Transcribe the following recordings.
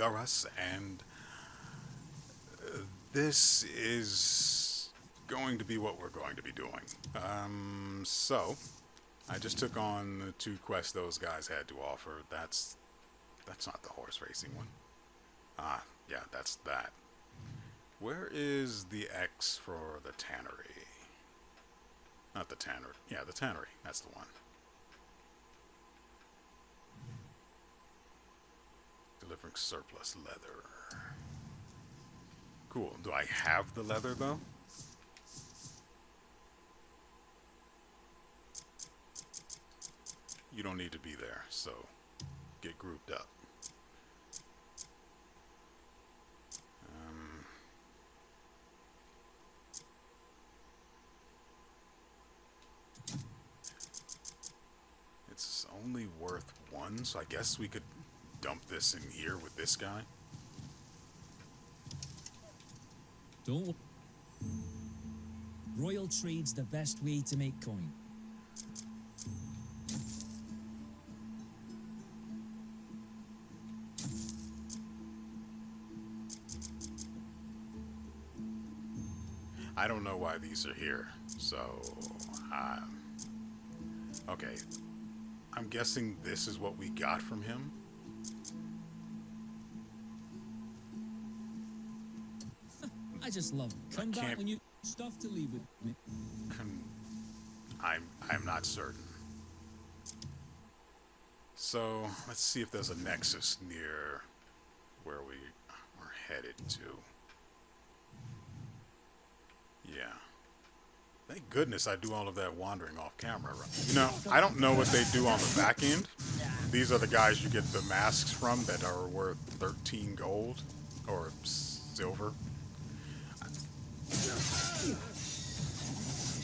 WeArEuS, and this is going to be what we're going to be doing. So I just took on the 2 quests those guys had to offer. That's not the horse racing one. Ah, yeah, that's that. Where is the X for the tannery? Not the tannery. Yeah, the tannery. That's the one. Delivering surplus leather. Cool. Do I have the leather, though? You don't need to be there, so get grouped up. It's only worth 1, so I guess we could dump this in here with this guy. Don't. Royal trade's the best way to make coin. I don't know why these are here, so okay. I'm guessing this is what we got from him. I just love it. Come back when you stuff to leave with me. I'm not certain. So let's see if there's a nexus near where we are headed to. Yeah. Thank goodness I do all of that wandering off camera. You know, I don't know what they do on the back end. These are the guys you get the masks from that are worth 13 gold or silver.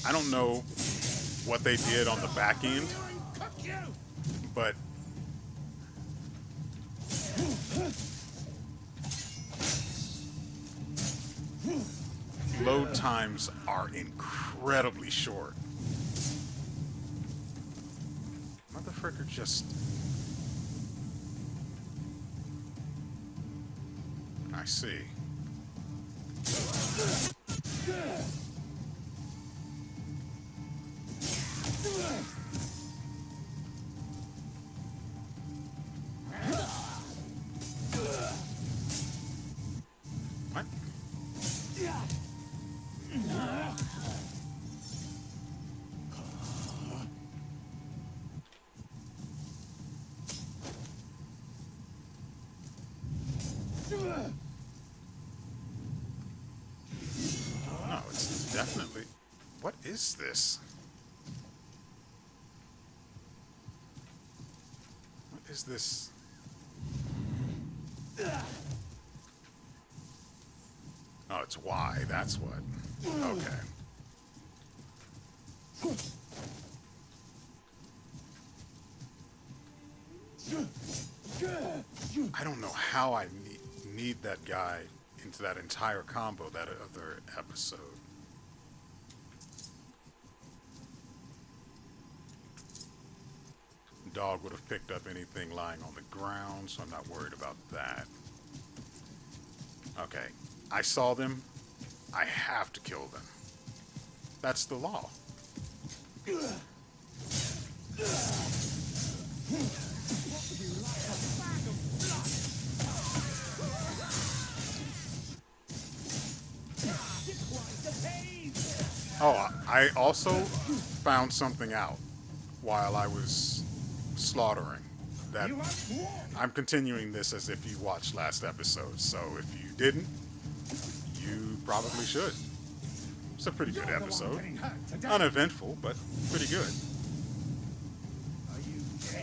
I don't know what they did on the back end, but load times are incredibly short. Motherfucker just... I see. What? No, it's definitely... What is this? What is this? Oh, it's Y, that's what. Okay. I don't know how I need that guy into that entire combo, that other episode. Dog would have picked up anything lying on the ground, so I'm not worried about that. Okay, I saw them. I have to kill them. That's the law. Oh, I also found something out while I was slaughtering. That I'm continuing this as if you watched last episode, so if you didn't, you probably should. It's a pretty good episode. Uneventful, but pretty good.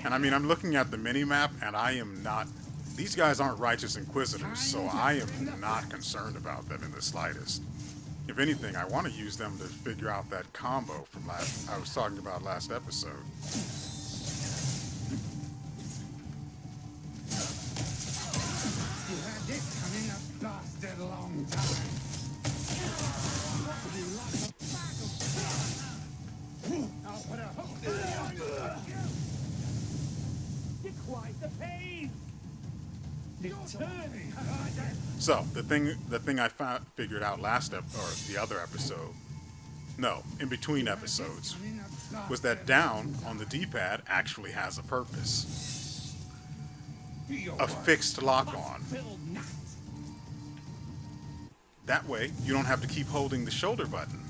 And I mean, I'm looking at the mini-map, and I am not... These guys aren't righteous inquisitors, so I am not concerned about them in the slightest. If anything, I want to use them to figure out that combo from I was talking about last episode. You had this coming a bastard long time. I'll put a hook in you. You're quite the pain. So the thing I figured out or the other episode, no, in between episodes, was that down on the D-pad actually has a purpose. A fixed lock on. That way, you don't have to keep holding the shoulder button.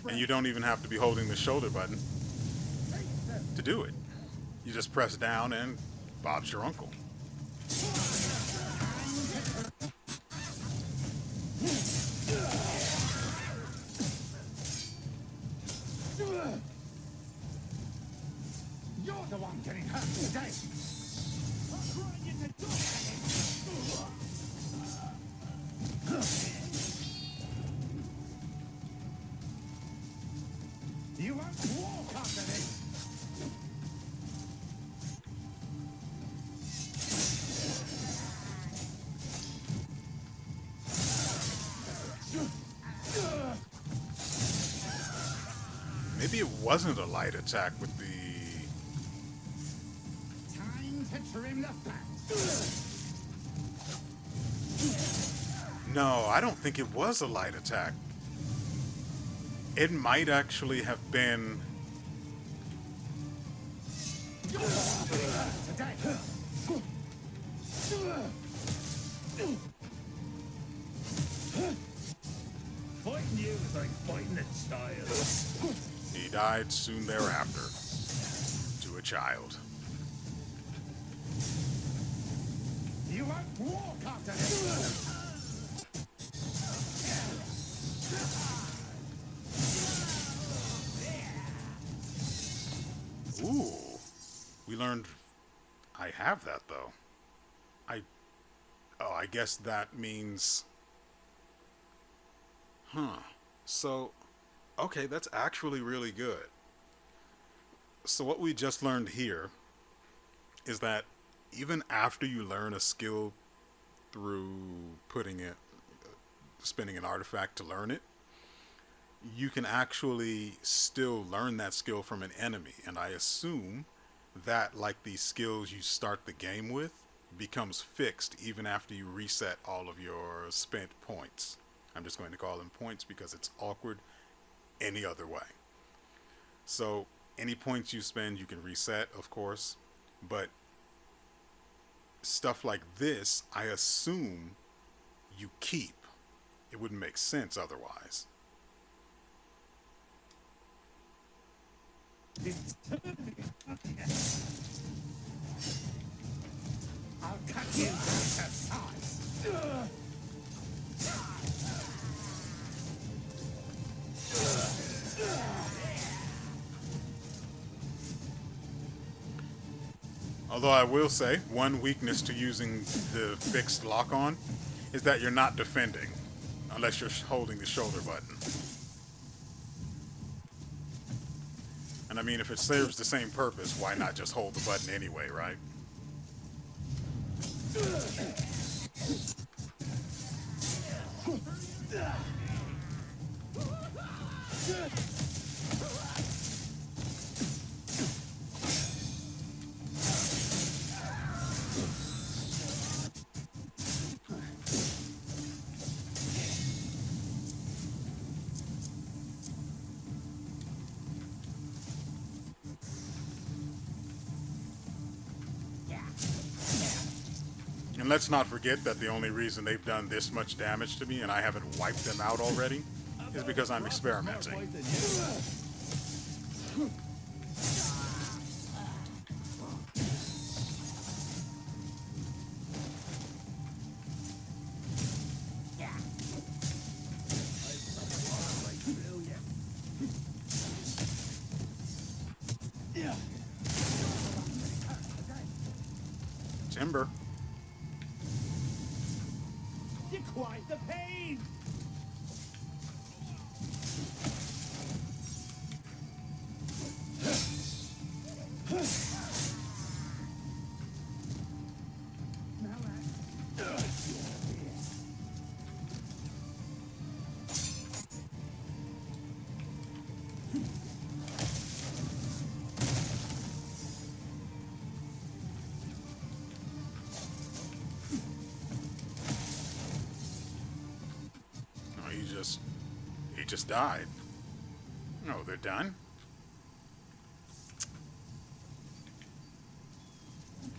And you don't even have to be holding the shoulder button to do it. You just press down and Bob's your uncle. You're the one getting hurt today. You won't walk after this. Maybe it wasn't a light attack with the... Time to trim the fat. No, I don't think it was a light attack. It might actually have been... Today. Fighting you is like fighting a child. He died soon thereafter to a child. You won't walk after this. Ooh, we learned... I have that, though. I guess that means... Huh. So, okay, that's actually really good. So what we just learned here is that even after you learn a skill through spinning an artifact to learn it, you can actually still learn that skill from an enemy. And I assume that, like these skills you start the game with, becomes fixed even after you reset all of your spent points. I'm just going to call them points because it's awkward any other way. So any points you spend, you can reset, of course. But stuff like this, I assume you keep. It wouldn't make sense otherwise. I'll cut you to size. Although I will say, one weakness to using the fixed lock-on is that you're not defending unless you're holding the shoulder button. And I mean, if it serves the same purpose, why not just hold the button anyway, right? And let's not forget that the only reason they've done this much damage to me and I haven't wiped them out already is because I'm experimenting. Timber. You're quite the pain. he just died. Oh, they're done?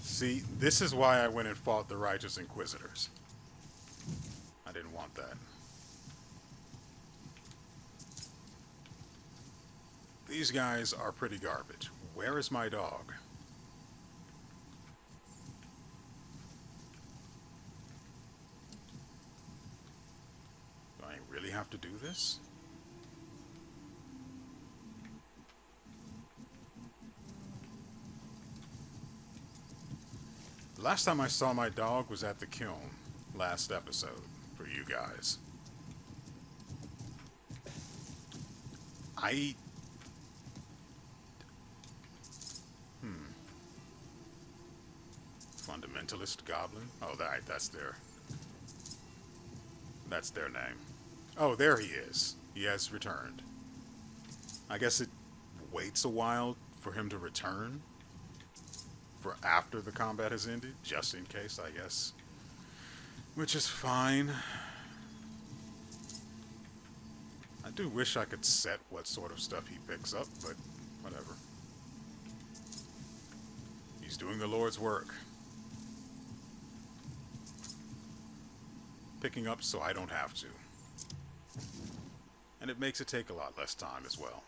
See, this is why I went and fought the righteous inquisitors. I didn't want that. These guys are pretty garbage. Where is my dog? Do I really have to do this? Last time I saw my dog was at the kiln, last episode, for you guys. Fundamentalist Goblin? Oh, that's their name. Oh, there he is. He has returned. I guess it waits a while for him to return. For after the combat has ended, just in case, I guess. Which is fine. I do wish I could set what sort of stuff he picks up, but whatever. He's doing the Lord's work. Picking up so I don't have to. And it makes it take a lot less time as well.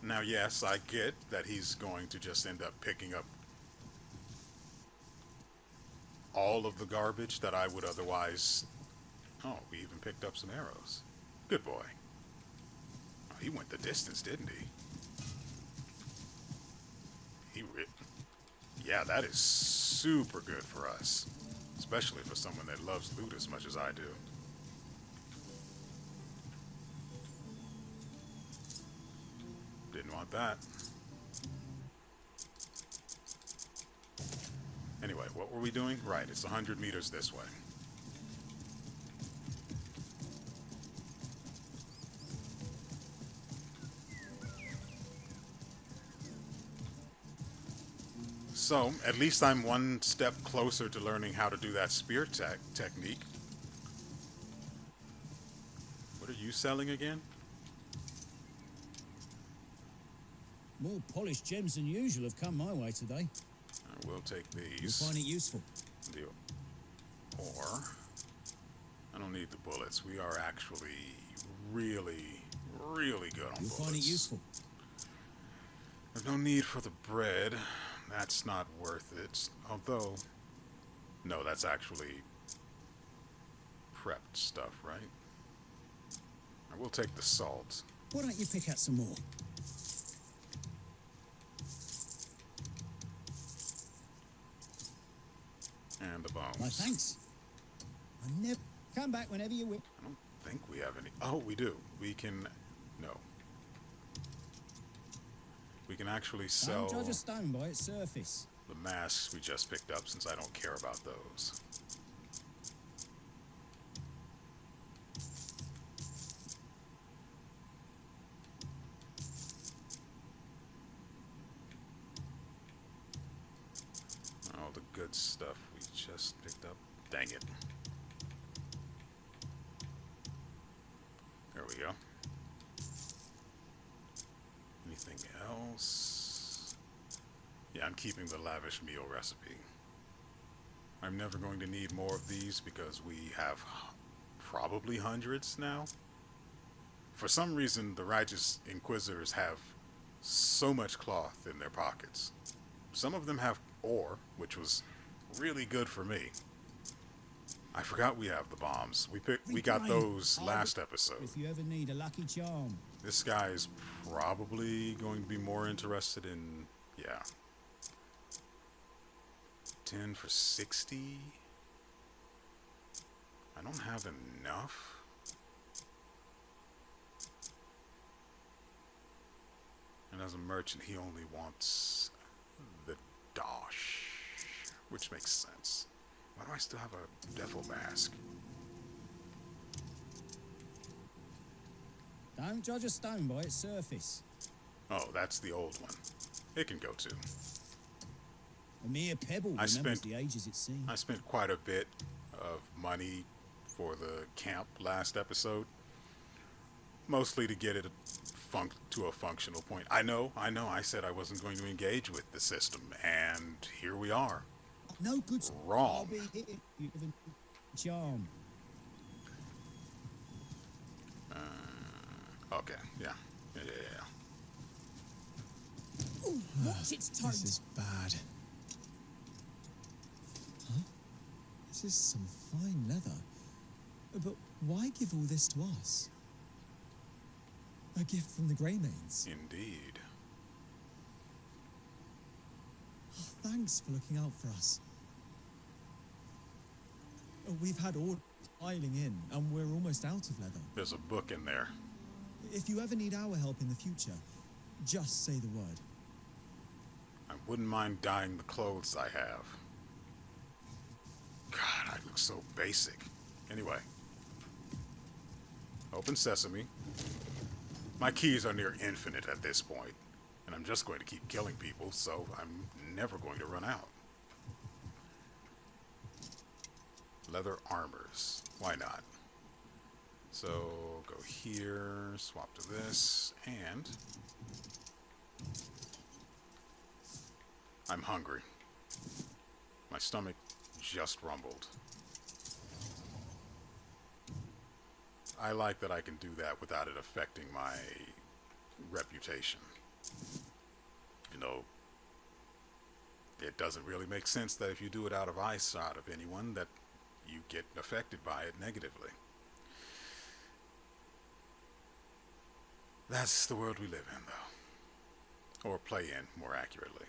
Now, yes, I get that he's going to just end up picking up all of the garbage that I would otherwise... Oh, we even picked up some arrows. Good boy. Oh, he went the distance, didn't he? Yeah, that is super good for us. Especially for someone that loves loot as much as I do. Didn't want that. Anyway, what were we doing? Right, it's 100 meters this way. So, at least I'm one step closer to learning how to do that spear technique. What are you selling again? More polished gems than usual have come my way today. I will take these. You'll find it useful. Deal. Or, I don't need the bullets. We are actually really, really good on You'll bullets. find it useful. There's no need for the bread. That's not worth it. Although, no, that's actually prepped stuff, right? I will take the salt. Why don't you pick out some more? And the bones. My thanks. I never come back whenever you wish. I don't think we have any. Oh, we do. We can. No. We can actually sell Don't judge a stone by its surface. the masks we just picked up since I don't care about those. All the good stuff we just picked up. Dang it. There we go. Anything else? Yeah, I'm keeping the lavish meal recipe. I'm never going to need more of these because we have probably hundreds now. For some reason, the righteous inquisitors have so much cloth in their pockets. Some of them have ore, which was really good for me. I forgot we have the bombs. We got those last episode. If you ever need a lucky charm. This guy is probably going to be more interested in, yeah. 10 for 60. I don't have enough. And as a merchant, he only wants the dosh, which makes sense. Why do I still have a devil mask? Don't judge a stone by its surface. Oh, that's the old one. It can go too. A mere pebble I remembers spent- the ages it's seen. I spent quite a bit of money for the camp last episode, mostly to get it to a functional point. I know, I said I wasn't going to engage with the system, and here we are. No good. Wrong. I'll be here. You give him charm. Okay, yeah. Ooh, watch its tone. This is bad. Huh? This is some fine leather. But why give all this to us? A gift from the Greymanes. Indeed. Oh, thanks for looking out for us. We've had orders piling in, and we're almost out of leather. There's a book in there. If you ever need our help in the future, just say the word. I wouldn't mind dyeing the clothes I have. God, I look so basic. Anyway. Open sesame. My keys are near infinite at this point, and I'm just going to keep killing people, so I'm never going to run out. Leather armors. Why not? So, go here, swap to this, and I'm hungry. My stomach just rumbled. I like that I can do that without it affecting my reputation. You know, it doesn't really make sense that if you do it out of eyesight of anyone that you get affected by it negatively. That's the world we live in, though. Or play in, more accurately.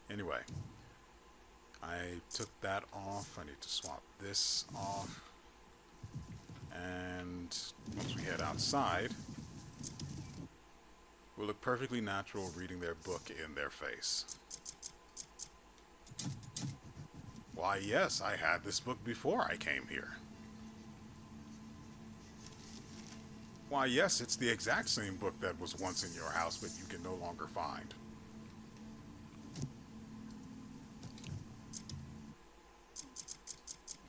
Anyway, I took that off. I need to swap this off. And once we head outside, we'll look perfectly natural reading their book in their face. Why, yes, I had this book before I came here. Why, yes, it's the exact same book that was once in your house, but you can no longer find.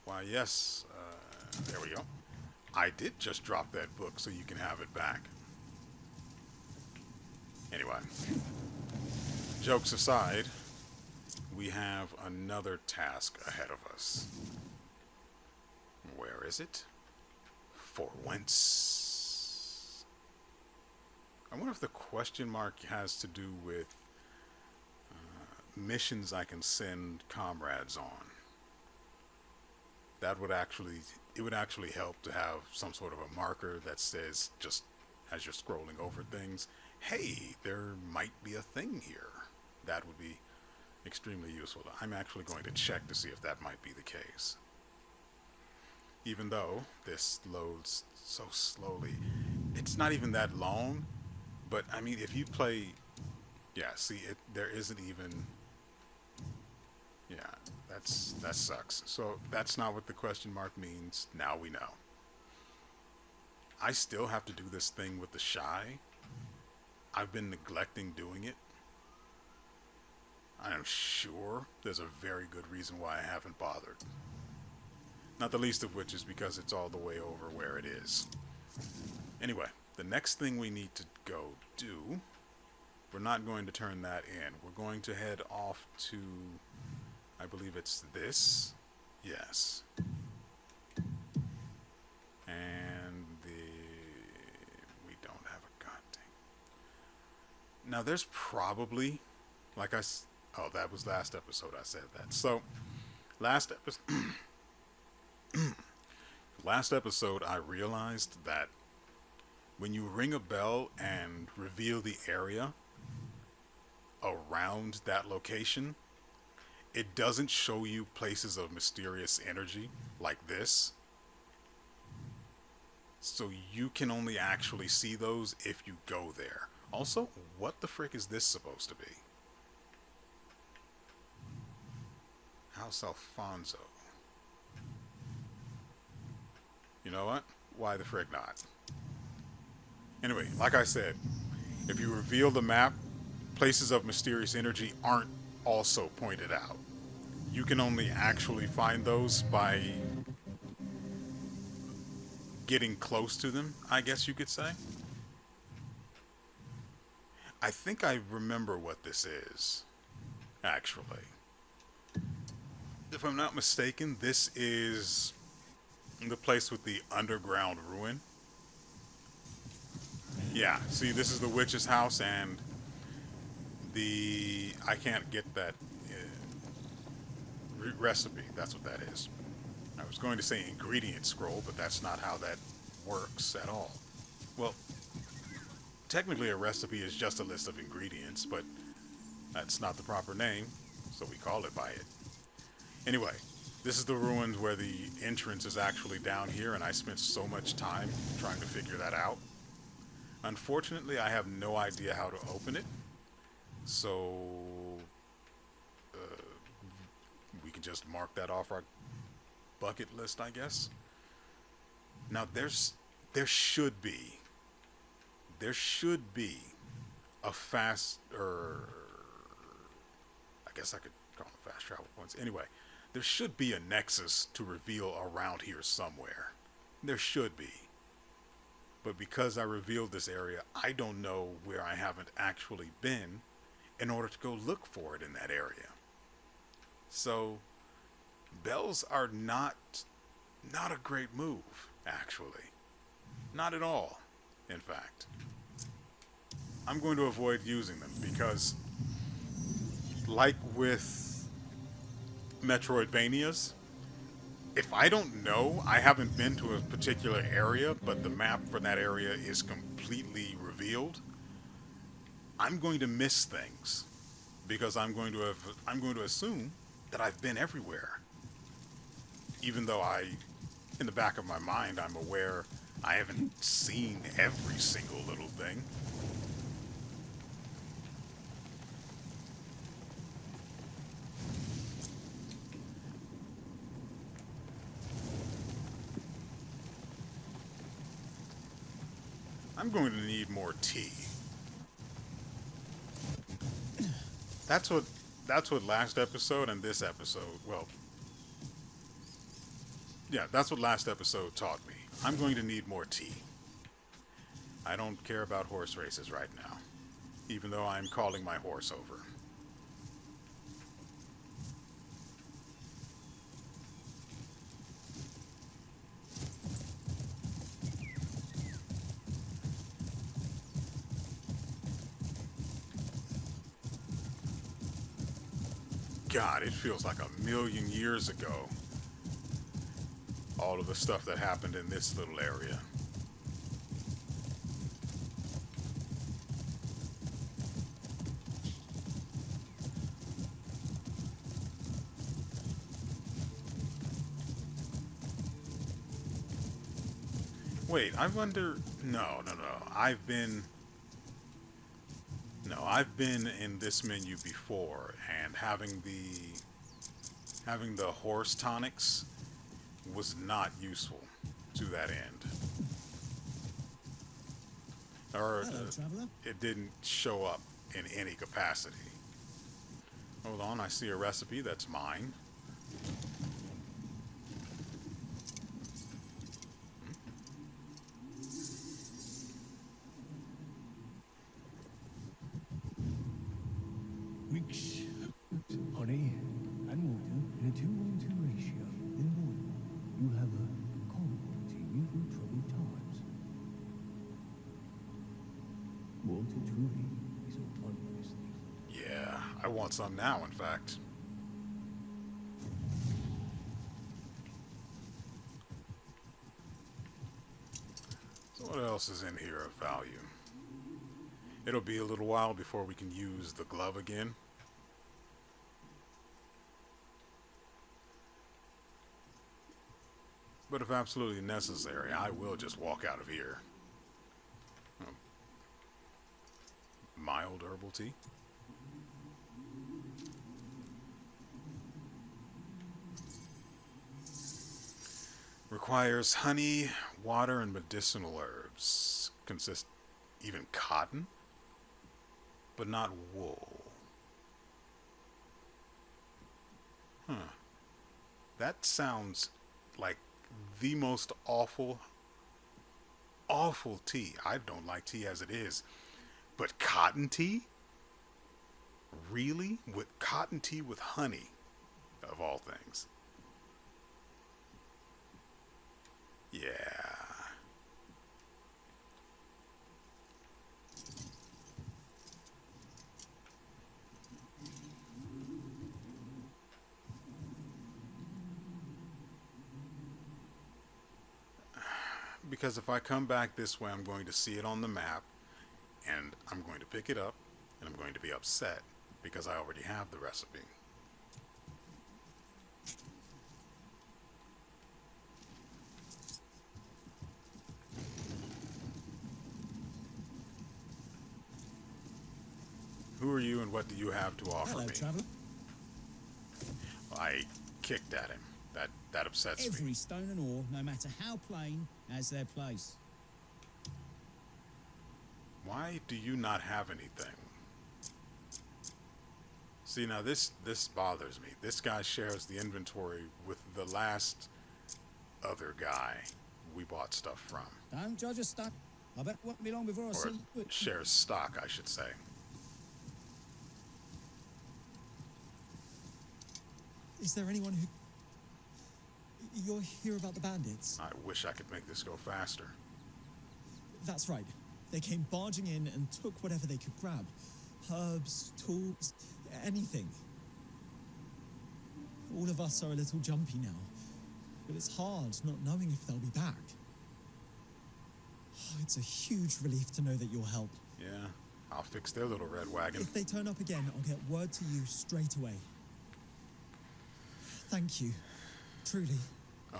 Why, yes, there we go. I did just drop that book, so you can have it back. Anyway, jokes aside, we have another task ahead of us. Where is it? For whence? I wonder if the question mark has to do with missions I can send comrades on. It would actually help to have some sort of a marker that says, just as you're scrolling over things, hey, there might be a thing here. That would be extremely useful. I'm actually going to check to see if that might be the case. Even though this loads so slowly. It's not even that long, but I mean, if you play, yeah, see, there isn't even, yeah, that sucks. So that's not what the question mark means. Now we know. I still have to do this thing with the shy. I've been neglecting doing it. I am sure there's a very good reason why I haven't bothered. Not the least of which is because it's all the way over where it is. Anyway, the next thing we need to go do, we're not going to turn that in. We're going to head off to, I believe it's this. Yes. And we don't have a goddamn. Now there's probably, oh, that was last episode I said that. So, last episode I realized that when you ring a bell and reveal the area around that location, it doesn't show you places of mysterious energy like this. So you can only actually see those if you go there. Also, what the frick is this supposed to be? House Alfonso. You know what? Why the frick not? Anyway, like I said, If you reveal the map, places of mysterious energy aren't also pointed out. You can only actually find those by getting close to them, I guess you could say. I think I remember what this is, actually. If I'm not mistaken, this is the place with the underground ruin. Yeah, see, this is the witch's house, and I can't get that recipe. That's what that is. I was going to say ingredient scroll, but that's not how that works at all. Well, technically a recipe is just a list of ingredients, but that's not the proper name, so we call it by it. Anyway, this is the ruins where the entrance is actually down here, and I spent so much time trying to figure that out. Unfortunately, I have no idea how to open it, so we can just mark that off our bucket list, I guess. Now, there should be a fast, or I guess I could call them fast travel points. Anyway, there should be a nexus to reveal around here somewhere. There should be. But because I revealed this area, I don't know where I haven't actually been in order to go look for it in that area. So, bells are not a great move, actually. Not at all, in fact. I'm going to avoid using them because, like with Metroidvanias, if I don't know, I haven't been to a particular area, but the map for that area is completely revealed, I'm going to miss things because I'm going to assume that I've been everywhere. Even though in the back of my mind, I'm aware I haven't seen every single little thing. I'm going to need more tea. That's what last episode and this episode, well, yeah, that's what last episode taught me. I'm going to need more tea. I don't care about horse races right now, even though I'm calling my horse over. God, it feels like a million years ago. All of the stuff that happened in this little area. Wait, I wonder... No. I've been in this menu before, and having the horse tonics was not useful to that end. Or Hello, traveler. it didn't show up in any capacity. Hold on, I see a recipe that's mine. Weeks, honey, and water in a 2:1 ratio. In the morning, you have a cold tea for troubled times. Water truly is a wondrous thing. Yeah, I want some now, in fact. So what else is in here of value? It'll be a little while before we can use the glove again. But if absolutely necessary, I will just walk out of here. Oh. Mild herbal tea. Requires honey, water, and medicinal herbs. Even cotton? but not wool. Huh. That sounds like the most awful, awful tea. I don't like tea as it is. But cotton tea? Really? With cotton tea with honey, of all things. Yeah. Because if I come back this way, I'm going to see it on the map, and I'm going to pick it up, and I'm going to be upset because I already have the recipe. Who are you and what do you have to offer Hello, me? traveller. I kicked at him. That upsets me. Every stone and ore, no matter how plain, has their place. Why do you not have anything? See, now this bothers me. This guy shares the inventory with the last other guy we bought stuff from. Don't judge a stuck. I bet it won't be long before I Or see you. shares stock, I should say. Is there anyone who... You're here about the bandits? I wish I could make this go faster. That's right. They came barging in and took whatever they could grab. Herbs, tools, anything. All of us are a little jumpy now. But it's hard not knowing if they'll be back. Oh, it's a huge relief to know that you'll help. Yeah, I'll fix their little red wagon. If they turn up again, I'll get word to you straight away. Thank you. Truly.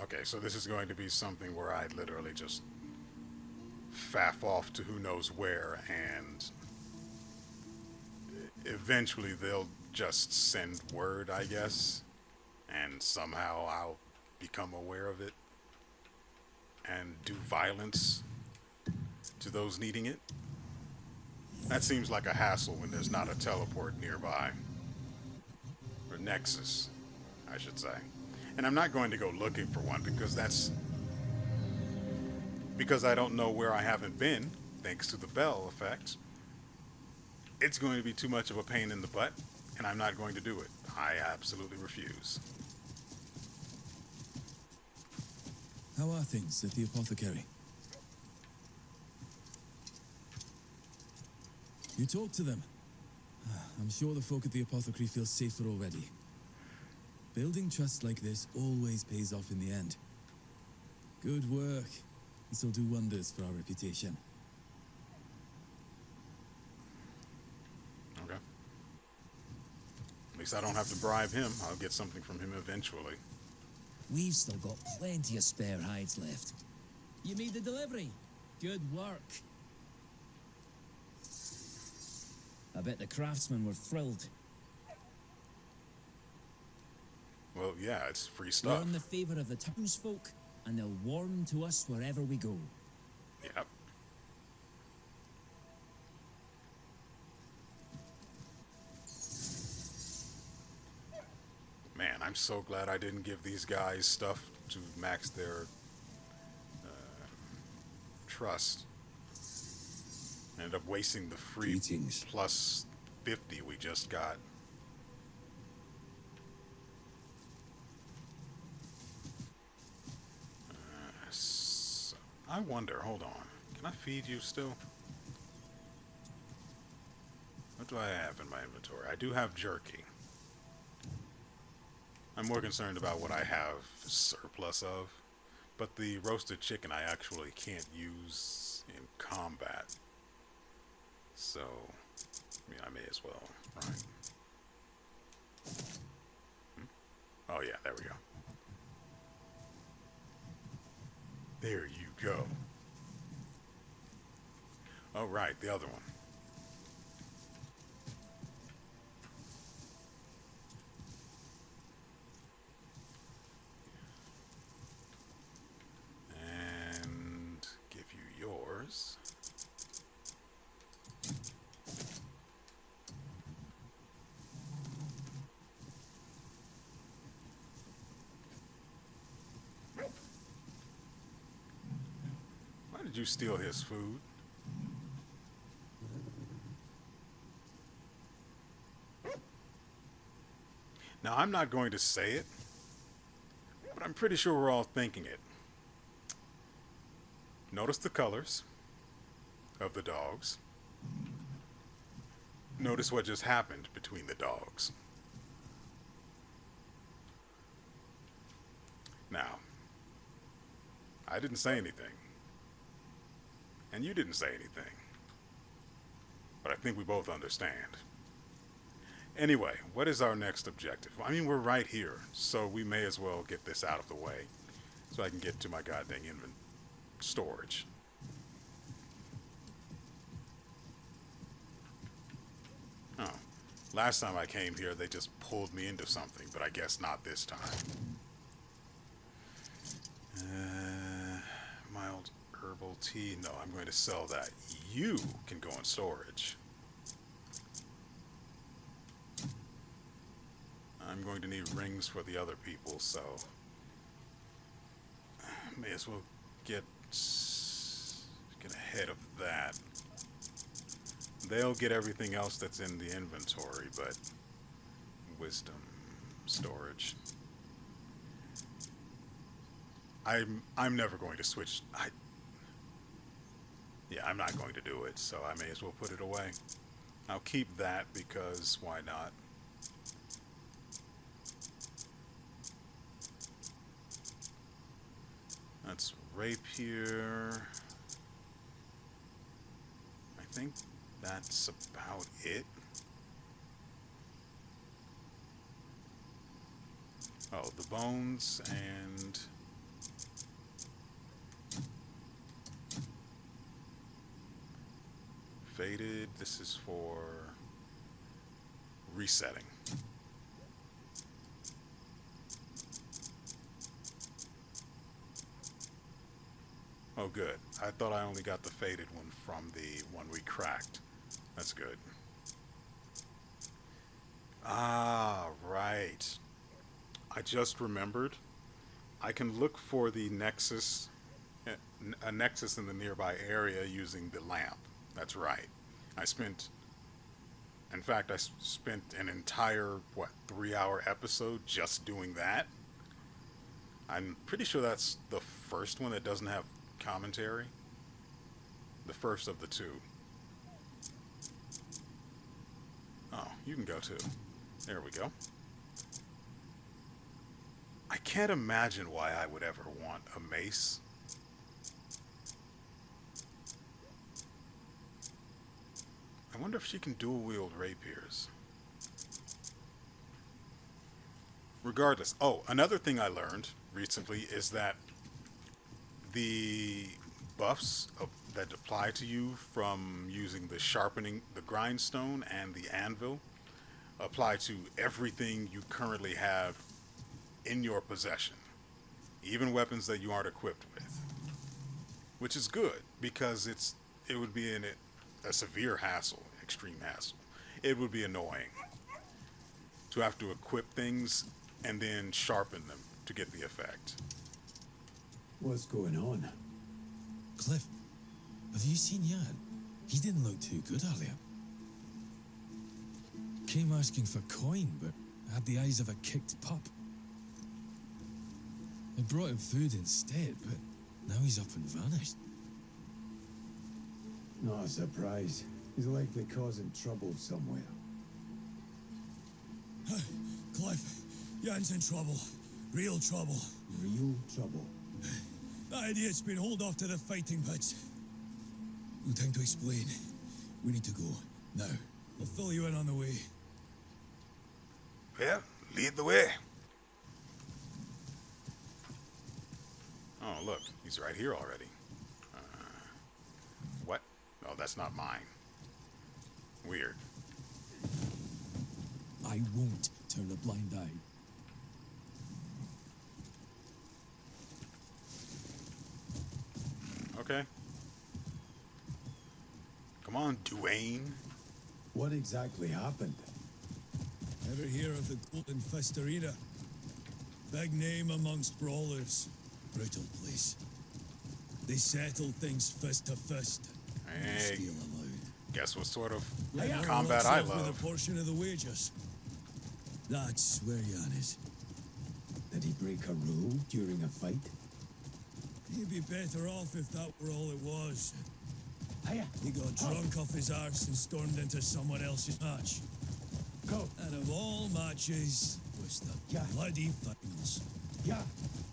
Okay, so this is going to be something where I literally just faff off to who knows where, and eventually they'll just send word, I guess, and somehow I'll become aware of it and do violence to those needing it. That seems like a hassle when there's not a teleport nearby. Or nexus, I should say. And I'm not going to go looking for one because I don't know where I haven't been, thanks to the bell effect. It's going to be too much of a pain in the butt, and I'm not going to do it. I absolutely refuse. How are things at the apothecary? You talked to them? I'm sure the folk at the apothecary feel safer already. Building trust like this always pays off in the end. Good work. This will do wonders for our reputation. Okay. At least I don't have to bribe him. I'll get something from him eventually. We've still got plenty of spare hides left. You made the delivery. Good work. I bet the craftsmen were thrilled. Well, yeah, it's free We're stuff. in the favour of the townsfolk, and they'll warm to us wherever we go. Yep. Man, I'm so glad I didn't give these guys stuff to max their trust. Ended up wasting the free Greetings. plus 50 we just got. So, I wonder, hold on. Can I feed you still? What do I have in my inventory? I do have jerky. I'm more concerned about what I have surplus of. But the roasted chicken I actually can't use in combat. So, I mean, I may as well, right? Oh yeah, there we go. There you go. Oh right, the other one. And give you yours. did you steal his food? Now, I'm not going to say it, but I'm pretty sure we're all thinking it. Notice the colors of the dogs. Notice what just happened between the dogs. Now, I didn't say anything, and you didn't say anything, but I think we both understand. Anyway, what is our next objective? I mean, we're right here, so we may as well get this out of the way so I can get to my goddamn storage. Oh, last time I came here, they just pulled me into something, but I guess not this time. Mild herbal tea. No, I'm going to sell that. You can go in storage. I'm going to need rings for the other people, so may as well get ahead of that. They'll get everything else that's in the inventory, but wisdom storage. I'm never going to switch. Yeah, I'm not going to do it, so I may as well put it away. I'll keep that because why not? That's rapier. I think that's about it. Oh, the bones and faded. This is for resetting. Oh, good. I thought I only got the faded one from the one we cracked. That's good. Ah, right. I just remembered. I can look for the nexus, a nexus in the nearby area using the lamp. That's right. In fact, I spent an entire, 3-hour episode just doing that. I'm pretty sure that's the first one that doesn't have commentary. The first of the two. Oh, you can go too. There we go. I can't imagine why I would ever want a mace. I wonder if she can dual wield rapiers. Regardless. Oh, another thing I learned recently is that the buffs that apply to you from using the grindstone and the anvil apply to everything you currently have in your possession, even weapons that you aren't equipped with, which is good because it would be a severe hassle, extreme hassle. It would be annoying to have to equip things and then sharpen them to get the effect. What's going on? Kliff, have you seen Jan? He didn't look too good earlier. Came asking for coin, but had the eyes of a kicked pup. I brought him food instead, but now he's up and vanished. Not a surprise. He's likely causing trouble somewhere. Kliff, Jan's in trouble. Real trouble. Real trouble. That idiot's been hauled off to the fighting pits. No time to explain. We need to go. Now. I'll fill you in on the way. Well, lead the way. Oh, look, he's right here already. What? Oh, that's not mine. Weird. I won't turn a blind eye. Okay. Come on, Dwayne. What exactly happened? Ever hear of the Golden Fist Arena? Big name amongst brawlers. Brutal place. They settled things fist to fist. Hey, Steel allowed. guess what sort of Everyone combat walks I off with love. a portion of the wages. That's where Jan is. Did he break a rule during a fight? He'd be better off if that were all it was. Hiya. He got drunk off his arse and stormed into someone else's match. Go. And of all matches, was the Yeah. bloody finals. Yeah.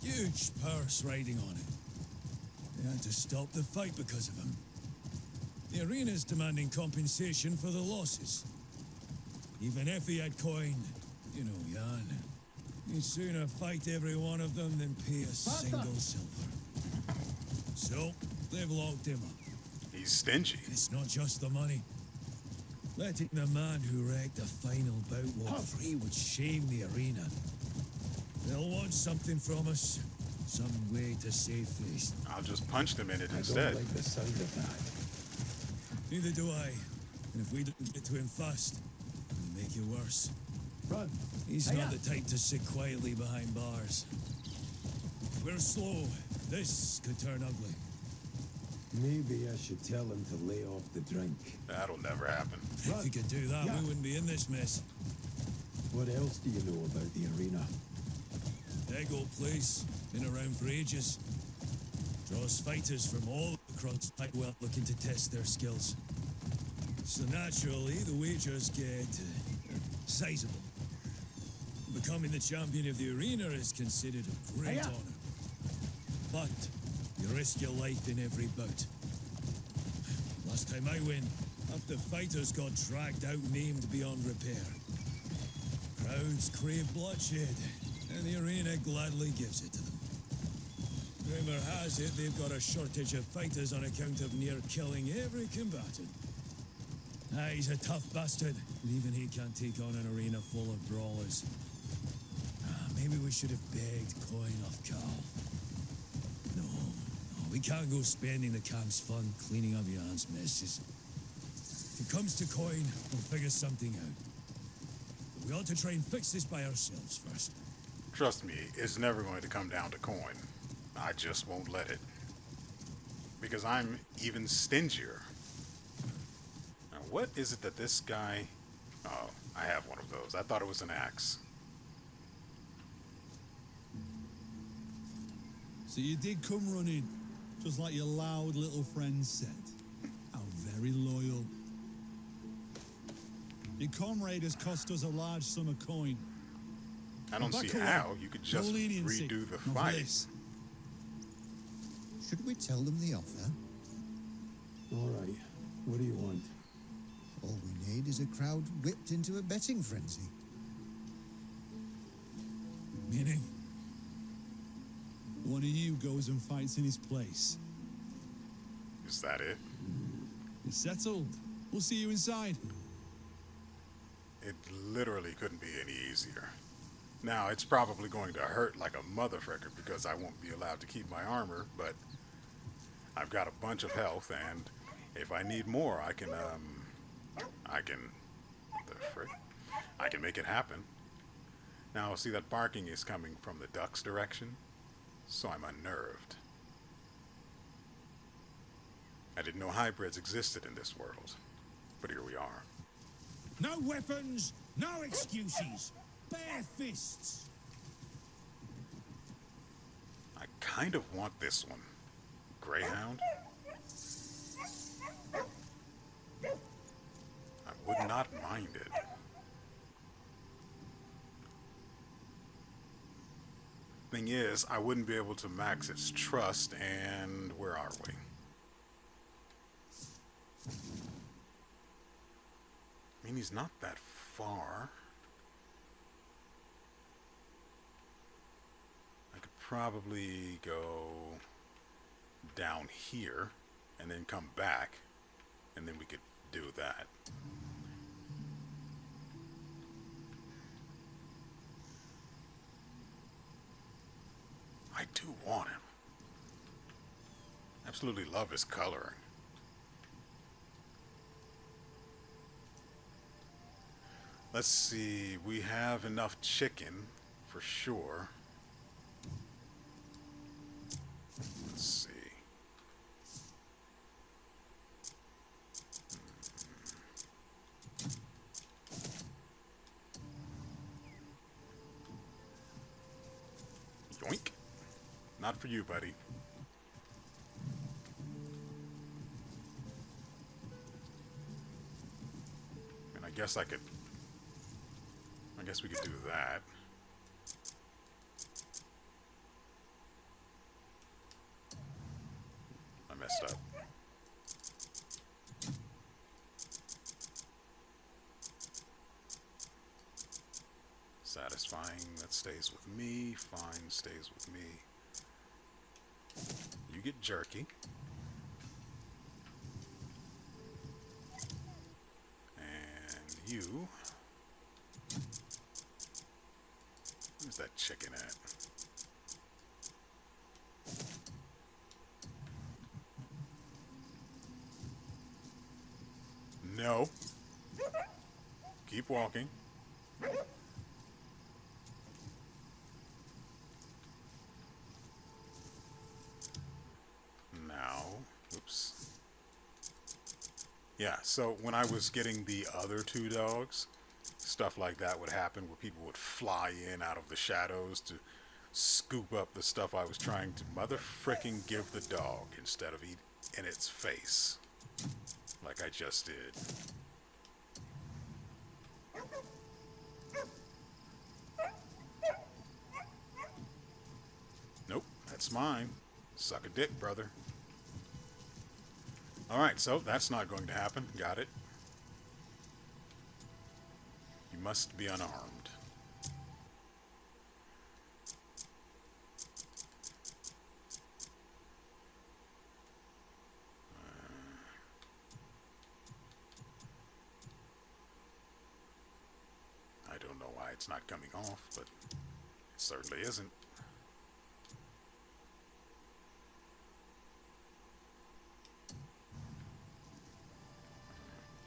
Huge purse riding on it. They had to stop the fight because of him. The arena's demanding compensation for the losses. Even if he had coin, you know, Jan, he'd sooner fight every one of them than pay a single silver. So, they've locked him up. He's stingy. It's not just the money. Letting the man who wrecked the final bout walk free would shame the arena. They'll want something from us. Some way to save face. I'll just punch them in it I instead. don't like the sound of that. Neither do I. And if we don't get to him fast, it'll make it worse. Run. He's Hiya. not the type to sit quietly behind bars. If we're slow, this could turn ugly. Maybe I should tell him to lay off the drink. That'll never happen. If he could do that, Yeah. we wouldn't be in this mess. What else do you know about the arena? Big old place. Been around for ages. Draws fighters from all across Pywel looking to test their skills. So naturally, the wagers get sizable. Becoming the champion of the arena is considered a great Hiya. honor. But you risk your life in every bout. Last time I win, half the fighters got dragged out maimed beyond repair. Crowds crave bloodshed, and the arena gladly gives it to them. Rumor has it they've got a shortage of fighters on account of near killing every combatant. He's a tough bastard, and even he can't take on an arena full of brawlers. Maybe we should have begged coin off Carl. No, we can't go spending the camp's fund cleaning up Jan's messes. If it comes to coin, we'll figure something out. But we ought to try and fix this by ourselves first. Trust me, it's never going to come down to coin. I just won't let it. Because I'm even stingier. Now, what is it that this guy... Oh, I have one of those. I thought it was an axe. So you did come running, just like your loud little friend said. How very loyal. Your comrade has cost us a large sum of coin. I don't Back see away. how you could just No leniency. redo the Not for fight. this. Should we tell them the offer? All right. What do you want? All we need is a crowd whipped into a betting frenzy. Meaning? One of you goes and fights in his place. Is that it? It's settled. We'll see you inside. It literally couldn't be any easier. Now, it's probably going to hurt like a motherfucker because I won't be allowed to keep my armor, but I've got a bunch of health, and if I need more, I can make it happen. Now, see, that barking is coming from the duck's direction, so I'm unnerved. I didn't know hybrids existed in this world, but here we are. No weapons, no excuses. Bare fists. I kind of want this one. Greyhound? I would not mind it. Thing is, I wouldn't be able to max its trust, and where are we? I mean, he's not that far. I could probably go down here and then come back, and then we could do that. I do want him. Absolutely love his coloring. Let's see, we have enough chicken for sure. Let's see. Not for you, buddy. And I guess we could do that. I messed up. Satisfying, that stays with me. Fine, stays with me. You get jerky. And you... Where's that chicken at? No. Keep walking. Now, oops. Yeah, so when I was getting the other two dogs, stuff like that would happen where people would fly in out of the shadows to scoop up the stuff I was trying to mother frickin' give the dog instead of eat in its face. Like I just did. Nope, that's mine. Suck a dick, brother. Alright, so that's not going to happen. Got it. You must be unarmed. I don't know why it's not coming off, but it certainly isn't.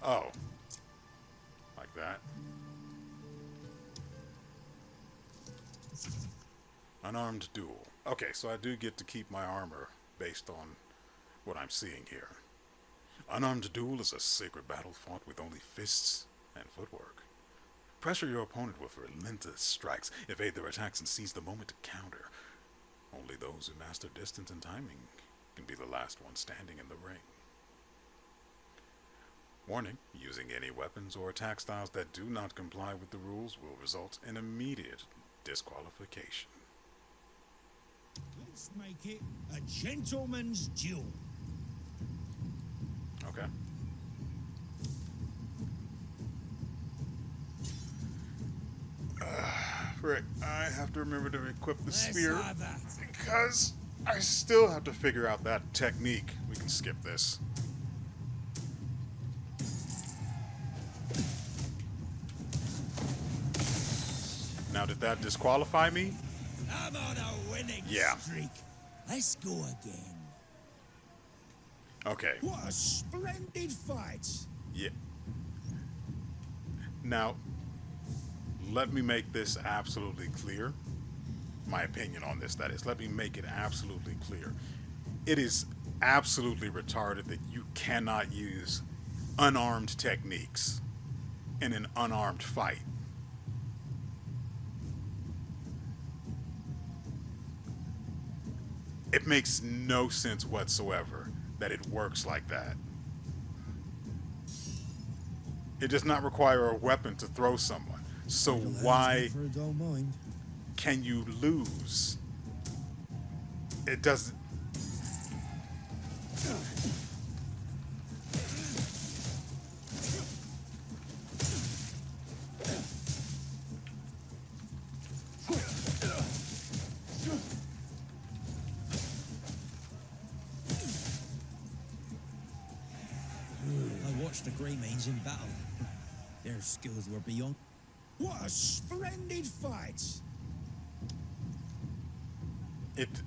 Oh. Like that. Unarmed duel. Okay, so I do get to keep my armor based on what I'm seeing here. Unarmed duel is a sacred battle fought with only fists and footwork. Pressure your opponent with relentless strikes, evade their attacks, and seize the moment to counter. Only those who master distance and timing can be the last one standing in the ring. Warning, using any weapons or attack styles that do not comply with the rules will result in immediate disqualification. Let's make it a gentleman's duel. Okay. Frick, I have to remember to equip the spear because I still have to figure out that technique. We can skip this. Now, did that disqualify me? I'm on a winning streak. Let's go again. Okay. What a splendid fight. Yeah. Now, let me make this absolutely clear. My opinion on this, that is. Let me make it absolutely clear. It is absolutely retarded that you cannot use unarmed techniques in an unarmed fight. It makes no sense whatsoever that it works like that. It does not require a weapon to throw someone. So why can you lose? It doesn't... The Greymanes in battle. Their skills were beyond. What a splendid fight!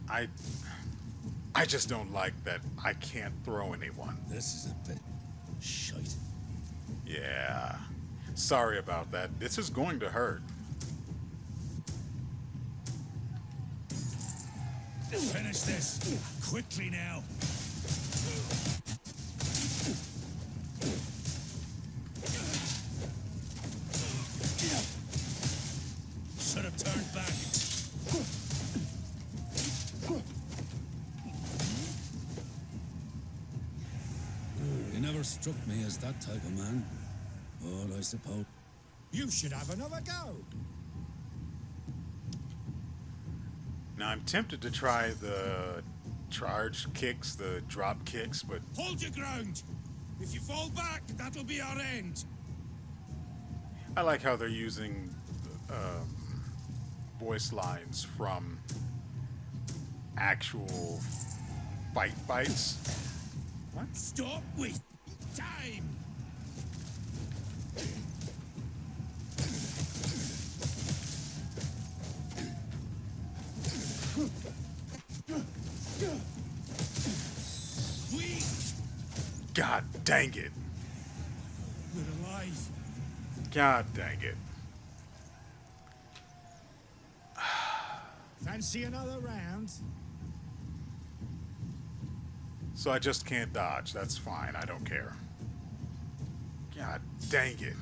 I just don't like that I can't throw anyone. This is a bit shite. Yeah. Sorry about that. This is going to hurt. Finish this quickly now. Should have turned back. never struck me as that type of man. Or I suppose. You should have another go. Now I'm tempted to try the charge kicks, the drop kicks, but Hold your ground. If you fall back, that'll be our end. I like how they're using voice lines from actual fights. What? Stop with time. God dang it. We're alive. God dang it. Fancy another round? So I just can't dodge. That's fine. I don't care. God dang it.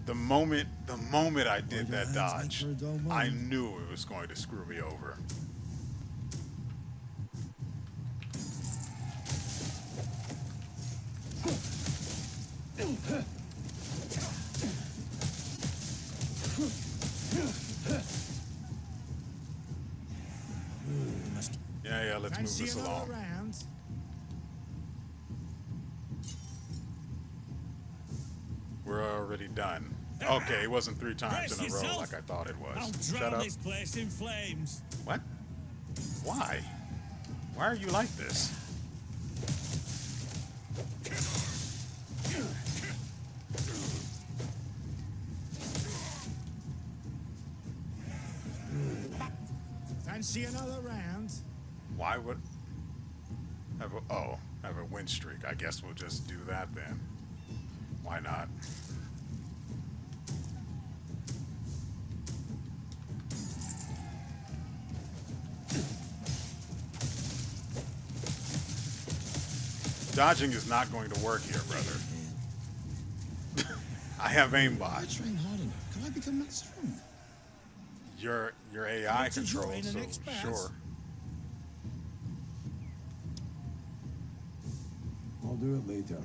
The moment I did that dodge, I knew it was going to screw me over. Yeah, let's move this along. Round? We're already done. Okay, it wasn't 3 times in a row like I thought it was. I'll Shut drown up. this place in flames. What? Why? Why are you like this? Fancy another round? Why would have a win streak? I guess we'll just do that then. Why not? Dodging is not going to work here, brother. I have aimbot. I train hard enough. Can I become that strong? Your AI control, so sure. I'll do it later.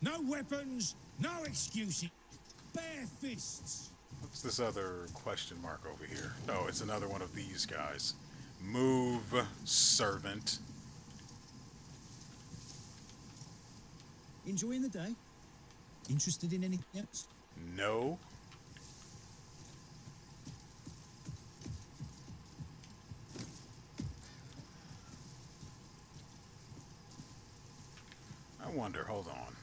No weapons, no excuses. Bare fists. What's this other question mark over here? Oh, it's another one of these guys. Move, servant. Enjoying the day? Interested in anything else? No. I wonder, hold on.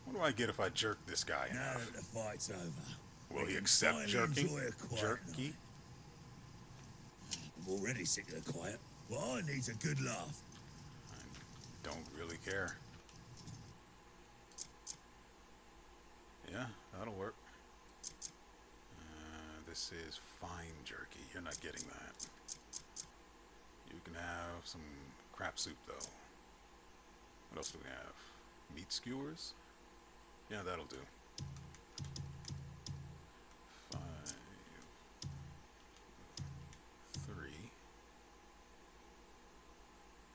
What do I get if I jerk this guy Now enough? that the fight's over. Will we he can accept finally jerking? enjoy a quiet Jerky? night. I'm already sick of the quiet. Well, I need a good laugh. I don't really care. Yeah, that'll work. This is fine jerky. You're not getting that. You can have some crap soup, though. What else do we have? Meat skewers? Yeah, that'll do. 5, 3.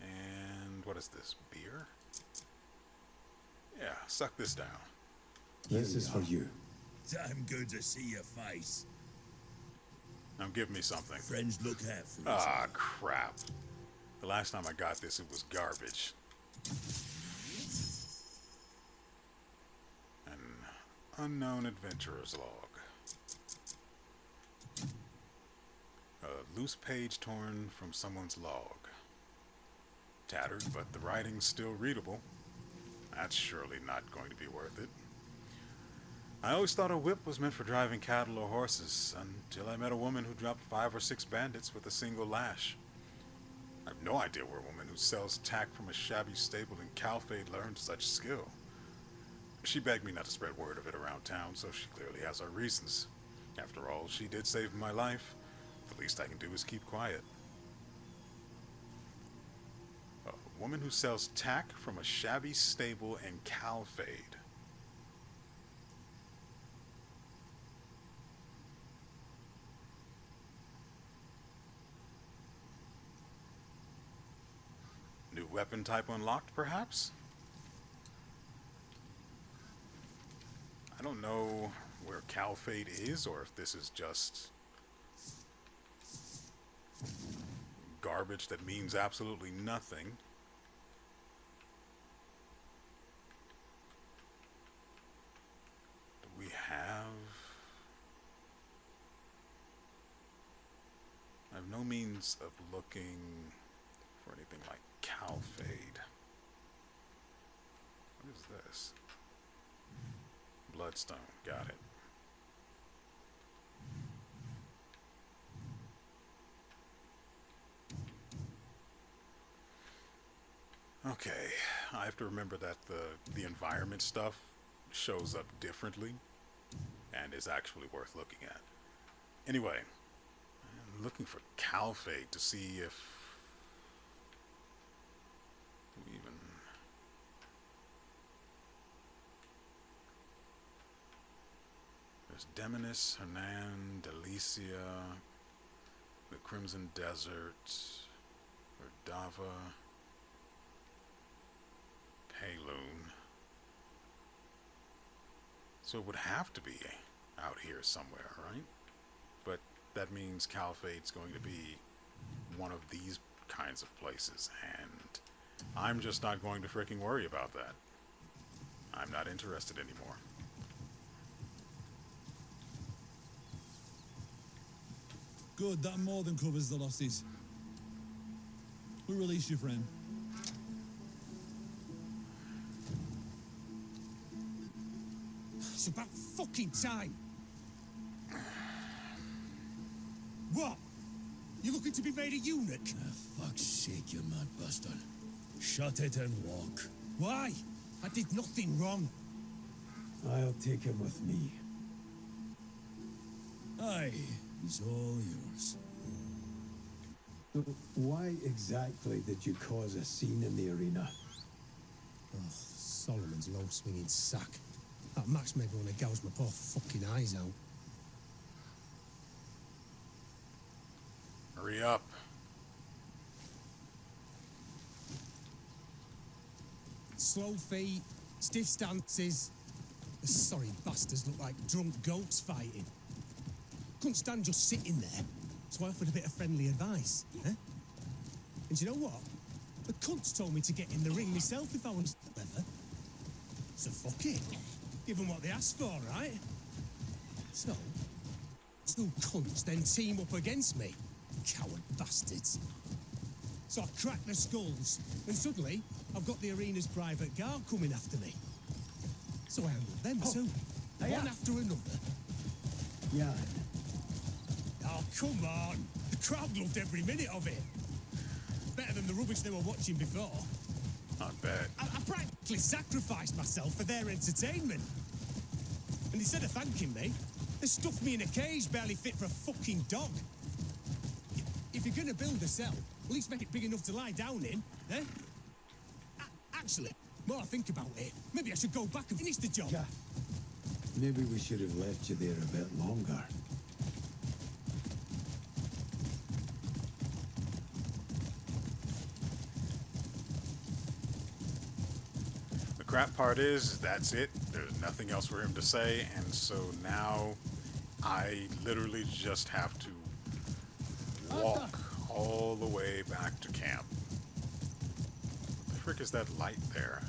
And what is this? Beer? Yeah, suck this down. This is for you. Damn good to see your face. Now give me something. Friends look out for each Ah, other. crap. The last time I got this, it was garbage. An unknown adventurer's log. A loose page torn from someone's log. Tattered, but the writing's still readable. That's surely not going to be worth it. I always thought a whip was meant for driving cattle or horses, until I met a woman who dropped 5 or 6 bandits with a single lash. I have no idea where a woman who sells tack from a shabby stable in Calfade learned such skill. She begged me not to spread word of it around town, so she clearly has her reasons. After all, she did save my life. The least I can do is keep quiet. A woman who sells tack from a shabby stable in Calfade. weapon type unlocked, perhaps? I don't know where Calfate is, or if this is just garbage that means absolutely nothing. Do we have... I have no means of looking for anything like Calfade. What is this? Bloodstone, got it. Okay, I have to remember that the environment stuff shows up differently and is actually worth looking at. Anyway, I'm looking for Calfate to see if we even... There's Demonis, Hernan, Delicia, the Crimson Desert, Verdava, Payloon. So it would have to be out here somewhere, right? But that means Calfate's going to be one of these kinds of places, and I'm just not going to freaking worry about that. I'm not interested anymore. Good, that more than covers the losses. We release your friend. It's about fucking time. What? You looking to be made a eunuch? Fuck's sake, you mad bastard. Shut it and walk. Why? I did nothing wrong. I'll take him with me. Aye, he's all yours. So why exactly did you cause a scene in the arena? Oh, Solomon's low-swinging sack. That match made me want to gouge my poor fucking eyes out. Hurry up. Slow feet, stiff stances. The sorry bastards look like drunk goats fighting. Couldn't stand just sitting there, so I offered a bit of friendly advice. And you know what? The cunts told me to get in the ring myself if I was clever. So fuck it. Give them what they asked for, right? So, two cunts then team up against me. Coward bastards. So I cracked their skulls, and suddenly I've got the arena's private guard coming after me. So I handled them too. One after another. Yeah. Oh, come on. The crowd loved every minute of it. Better than the rubbish they were watching before. Not bad. I practically sacrificed myself for their entertainment. And instead of thanking me, they stuffed me in a cage barely fit for a fucking dog. If you're gonna build a cell, at least make it big enough to lie down in, eh? Actually, more I think about it, maybe I should go back and finish the job. Yeah. Maybe we should have left you there a bit longer. The crap part is, that's it. There's nothing else for him to say, and so now I literally just have to walk all the way back to camp. What the frick is that light there?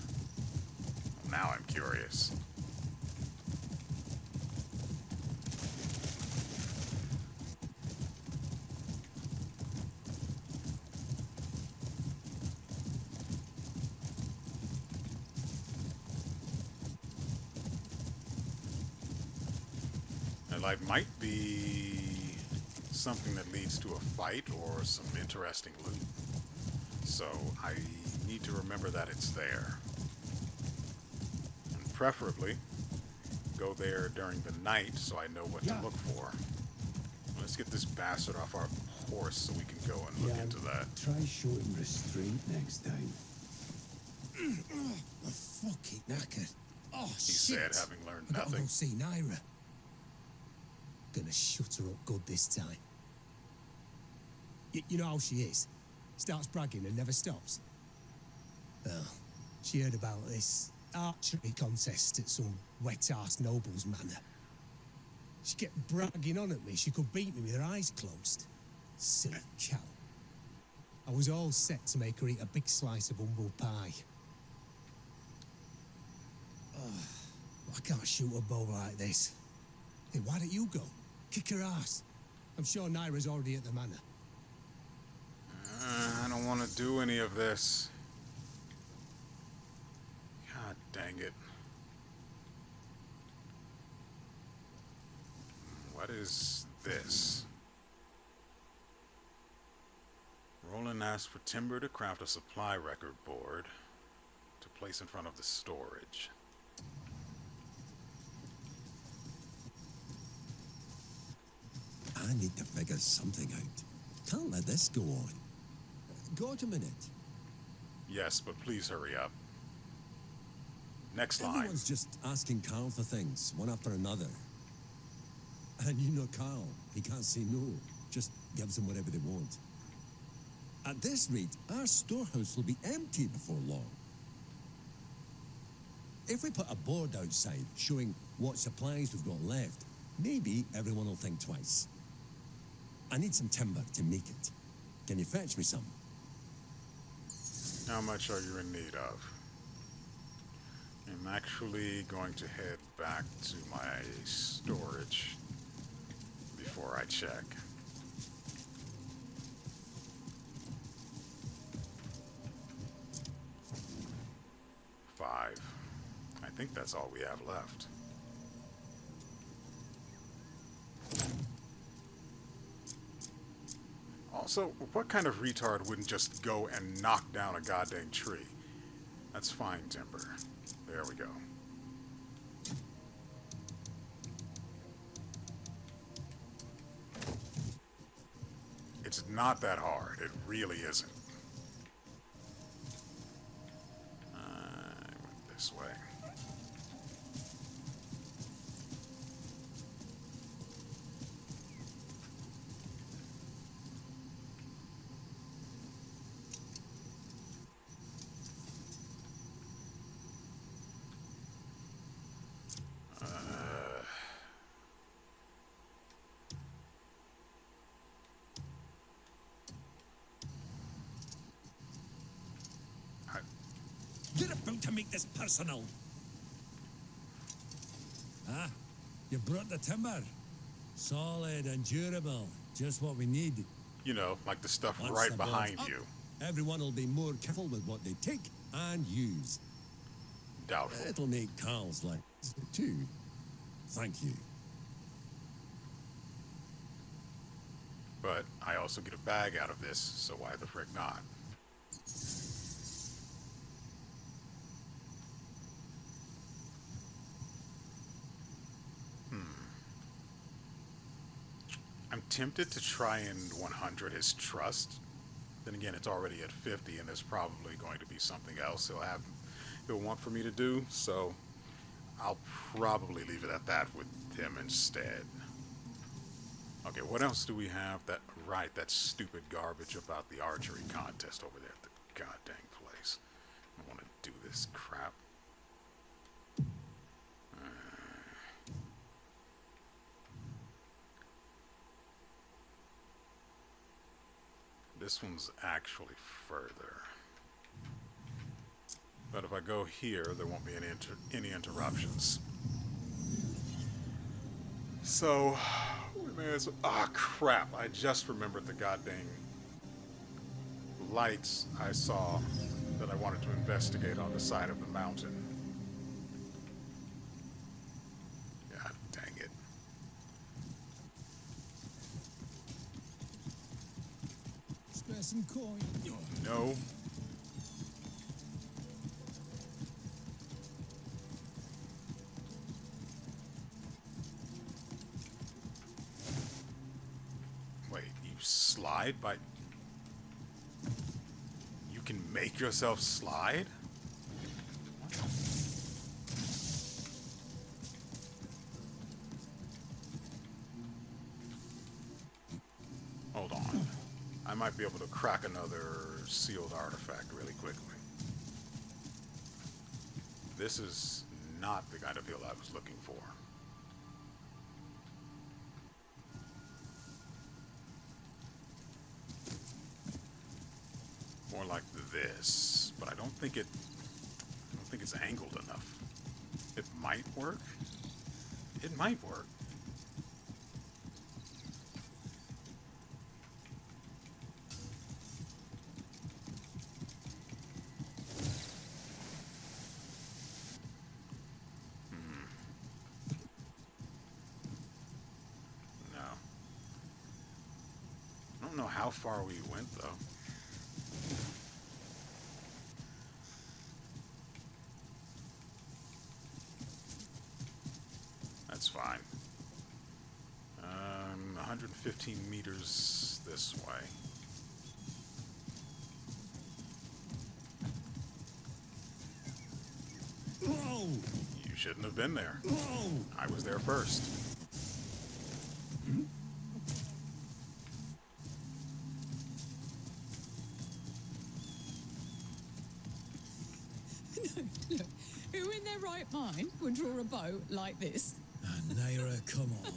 Well, now I'm curious. That light might be something that leads to a fight or some interesting loot. So I need to remember that it's there. And preferably go there during the night so I know what to look for. Let's get this bastard off our horse so we can go and look into that. Try showing restraint next time. I'm fucking knackered. Oh, He shit. said, having learned I gotta nothing. go see Naira. Gonna shut her up good this time. You know how she is. Starts bragging and never stops. Well, she heard about this archery contest at some wet-ass noble's manor. She kept bragging on at me she could beat me with her eyes closed. Silly cow. I was all set to make her eat a big slice of humble pie. I can't shoot a bow like this. Hey, why don't you go? Kick her ass. I'm sure Naira's already at the manor. I don't want to do any of this. God dang it. What is this? Roland asked for timber to craft a supply record board to place in front of the storage. I need to figure something out. Can't let this go on. Got a minute? Yes, but please hurry up. Next line. Everyone's just asking Carl for things, one after another. And you know Carl, he can't say no. Just gives them whatever they want. At this rate, our storehouse will be empty before long. If we put a board outside showing what supplies we've got left, maybe everyone will think twice. I need some timber to make it. Can you fetch me some? How much are you in need of? I'm actually going to head back to my storage before I check. Five. I think that's all we have left. Also, what kind of retard wouldn't just go and knock down a goddamn tree? That's fine timber. There we go. It's not that hard. It really isn't. I went this way. You're about to make this personal. Ah, you brought the timber. Solid and durable. Just what we need. You know, like the stuff Once right the board's behind up, you. everyone will be more careful with what they take and use. Doubtful. It'll make Carl's life too. Thank you. But I also get a bag out of this, so why the frick not? I'm tempted to try and 100 his trust. Then again, it's already at 50, and there's probably going to be something else he'll want for me to do. So I'll probably leave it at that with him instead. Okay, what else do we have? That stupid garbage about the archery contest over there at the goddamn place. I want to do this crap. This one's actually further. But if I go here, there won't be any interruptions. So, we may as well... Ah, crap. I just remembered the goddamn lights I saw that I wanted to investigate on the side of the mountain. God dang it. Spare some coin. No. Wait, you slide by... You can make yourself slide? Hold on. I might be able to crack another sealed artifact really quickly. this is not the kind of hill I was looking for. More like this, but I don't think it's angled enough. It might work. It might work. No. I don't know how far we went though. That's fine. 115 meters this way. Whoa! You shouldn't have been there. Whoa! I was there first. Look, who in their right mind would draw a bow like this? Naira, come on.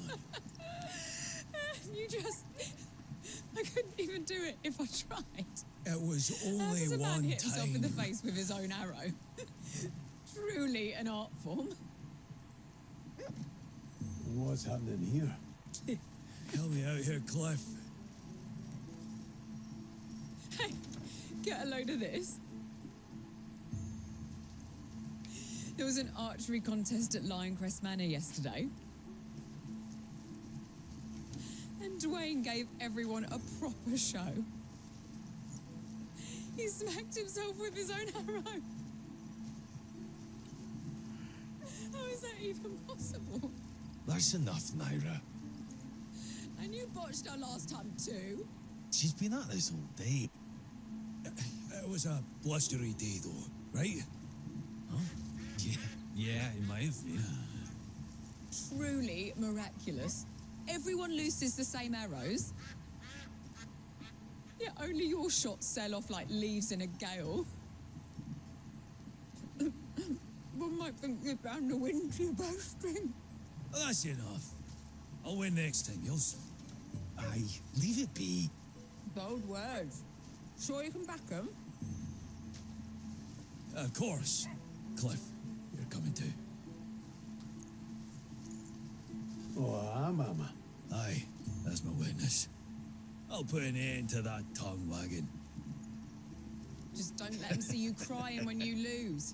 You just... I couldn't even do it if I tried. It was How only does a man one hit himself in the time. face with his own arrow? Truly an art form. What's happening here? Help me out here, Kliff. Hey, get a load of this. There was an archery contest at Lioncrest Manor yesterday. And Dwayne gave everyone a proper show. He smacked himself with his own arrow. How is that even possible? That's enough, Naira. And you botched her last time too. She's been at this all day. It was a blustery day, though, right? Huh? Yeah, it might have been. Truly miraculous. Everyone looses the same arrows. Yet only your shots sail off like leaves in a gale. One might think you found the wind to your bowstring. Well, that's enough. I'll win next time, you'll see. Aye, leave it be. Bold words. Sure you can back them? Of course. Kliff, you're coming too. Oh, Mama. Aye, that's my witness. I'll put an end to that tongue wagging. Just don't let them see you crying when you lose.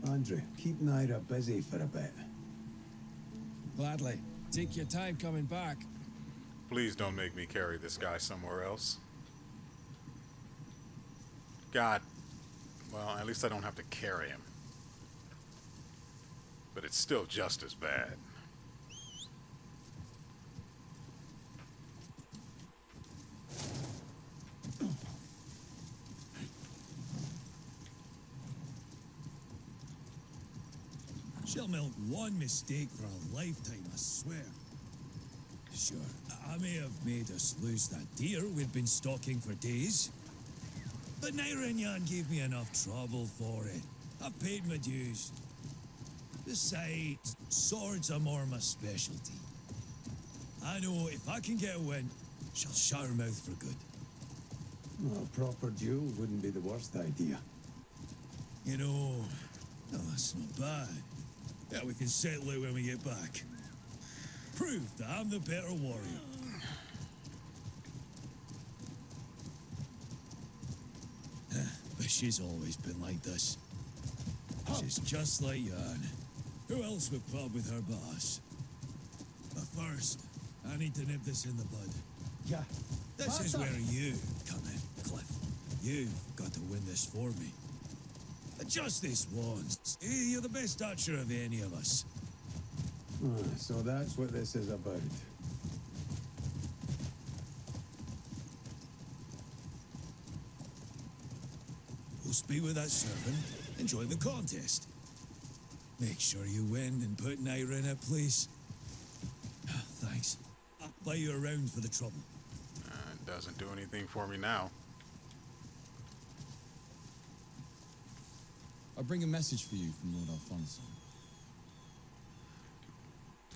Andrew, keep Naira busy for a bit. Gladly. Take your time coming back. Please don't make me carry this guy somewhere else. God. Well, at least I don't have to carry him. But it's still just as bad. She'll make one mistake for a lifetime, I swear. Sure, I may have made us lose that deer we'd been stalking for days. But Naira and Jan gave me enough trouble for it. I've paid my dues. Besides, swords are more my specialty. I know if I can get a win, she'll shut her mouth for good. Well, a proper duel wouldn't be the worst idea. You know, no, that's not bad. Yeah, we can settle it when we get back. Prove that I'm the better warrior. But she's always been like this. She's just like Jan. Who else would put up with her boss? But first, I need to nip this in the bud. Yeah. This is where you come in, Kliff. You've got to win this for me. Just this once. You're the best archer of any of us. So that's what this is about. We'll speak with that servant. Enjoy the contest. Make sure you win and put Naira in it, please. Thanks. I'll buy you around for the trouble. It doesn't do anything for me now. I bring a message for you from Lord Alfonso.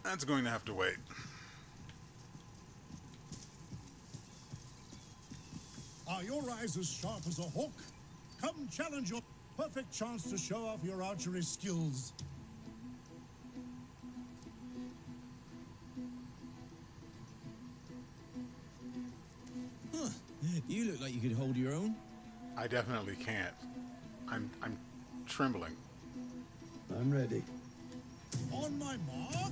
That's going to have to wait. Are your eyes as sharp as a hawk? Come challenge your perfect chance to show off your archery skills. Huh. You look like you could hold your own. I definitely can't. I'm trembling. I'm ready. On my mark.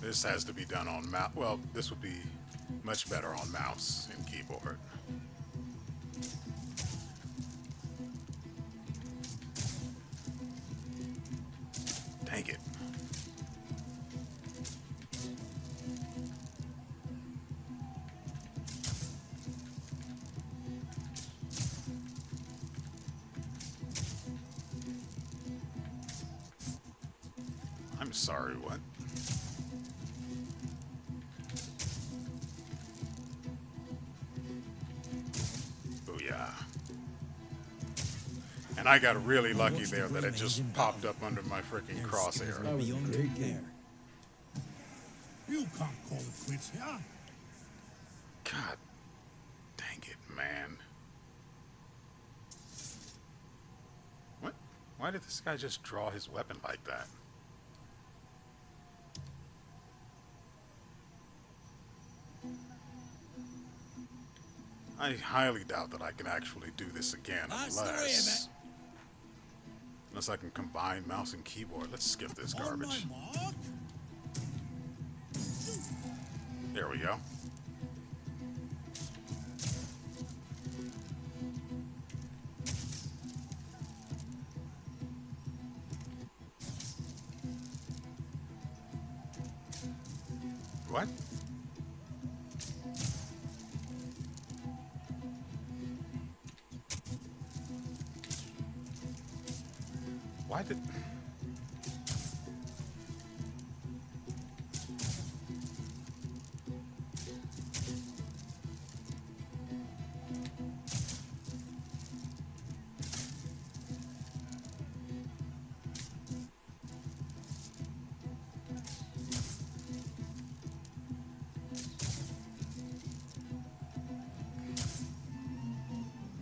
This has to be done on mouse. Well, this would be much better on mouse and keyboard. Dang it. I'm sorry, what? And I got really lucky there that it just popped up under my freaking crosshair. Beyond compare. You can't call it quits here. God dang it, man. What? Why did this guy just draw his weapon like that? I highly doubt that I can actually do this again unless I can combine mouse and keyboard. Let's skip this garbage. There we go. What? Why did...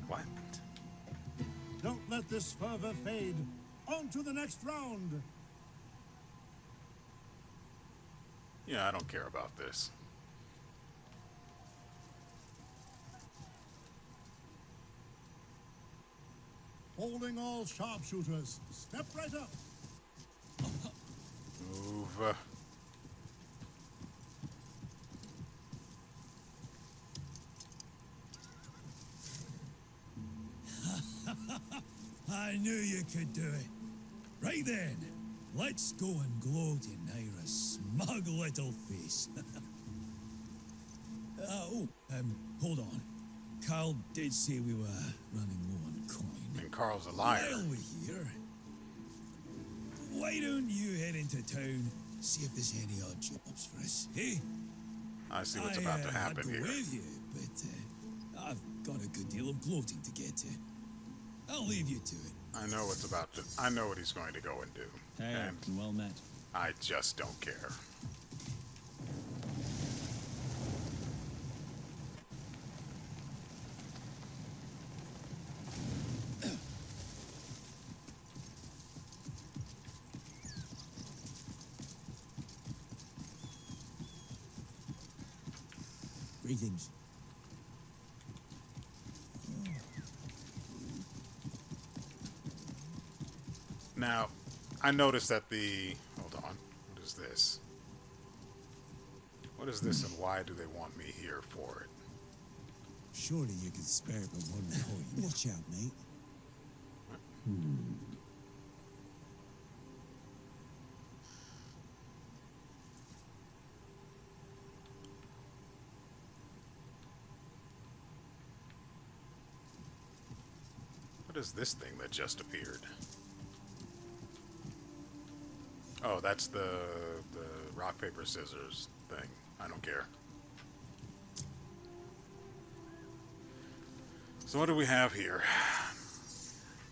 What? Don't let this fervor fade. On to the next round. Yeah, I don't care about this. Holding all sharpshooters. Step right up. Move. I knew you could do it. Right then, let's go and gloat in Naira's smug little face. Hold on. Carl did say we were running low on coin. And Carl's a liar. While we're here, why don't you head into town, see if there's any odd jobs for us, eh? I see what's about to happen I'd go here. with you, but I've got a good deal of gloating to get to. I'll leave you to it. I know what's about to... I know what he's going to go and do. Hey, and well met. I just don't care. Greetings. Now, I noticed that the... Hold on. What is this? What is this and why do they want me here for it? Surely you could spare but one coin. Watch out, mate. What is this thing that just appeared? Oh, that's the rock, paper, scissors thing. I don't care. So what do we have here?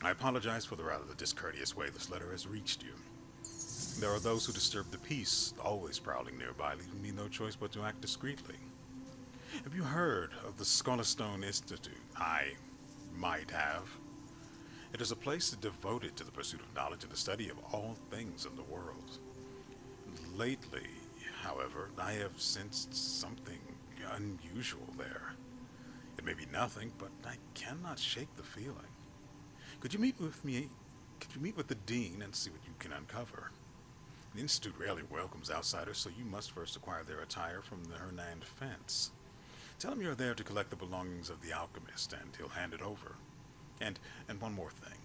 I apologize for the rather discourteous way this letter has reached you. There are those who disturb the peace, always prowling nearby, leaving me no choice but to act discreetly. Have you heard of the Scholarstone Institute? I might have. It is a place devoted to the pursuit of knowledge and the study of all things in the world. Lately, however, I have sensed something unusual there. It may be nothing, but I cannot shake the feeling. Could you meet with me? Could you meet with the dean and see what you can uncover? The Institute rarely welcomes outsiders, so you must first acquire their attire from the Hernand fence. Tell him you're there to collect the belongings of the alchemist, and he'll hand it over. And one more thing.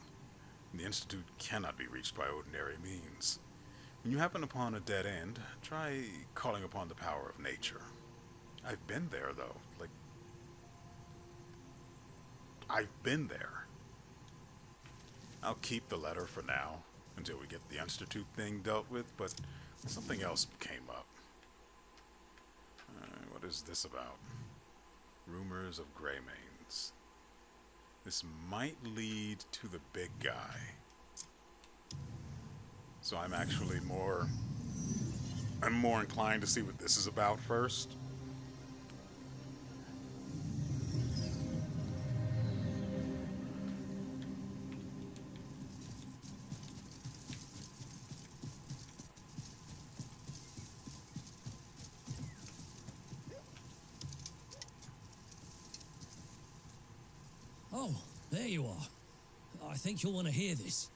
The Institute cannot be reached by ordinary means. When you happen upon a dead end, try calling upon the power of nature. I've been there, though. I've been there. I'll keep the letter for now, until we get the Institute thing dealt with, but something else came up. What is this about? Rumors of Greymanes. This might lead to the big guy. So I'm actually more inclined to see what this is about first. Oh, there you are. I think you'll want to hear this.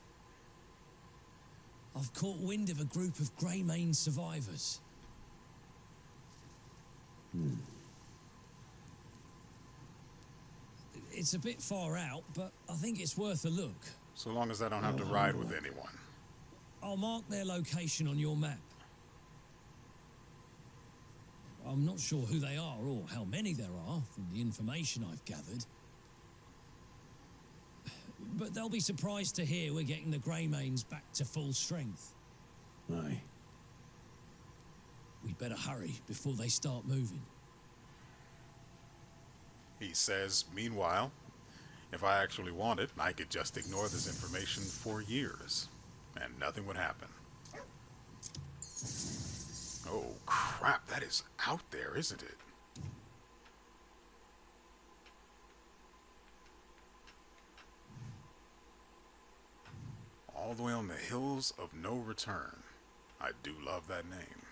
I've caught wind of a group of Greymane survivors. It's a bit far out, but I think it's worth a look. So long as I don't have to ride with anyone. I'll mark their location on your map. I'm not sure who they are or how many there are from the information I've gathered. But they'll be surprised to hear we're getting the Greymanes back to full strength. Aye. We'd better hurry before they start moving. He says, meanwhile, if I actually wanted, I could just ignore this information for years, and nothing would happen. Oh, crap, that is out there, isn't it? All the way on the hills of no return. I do love that name.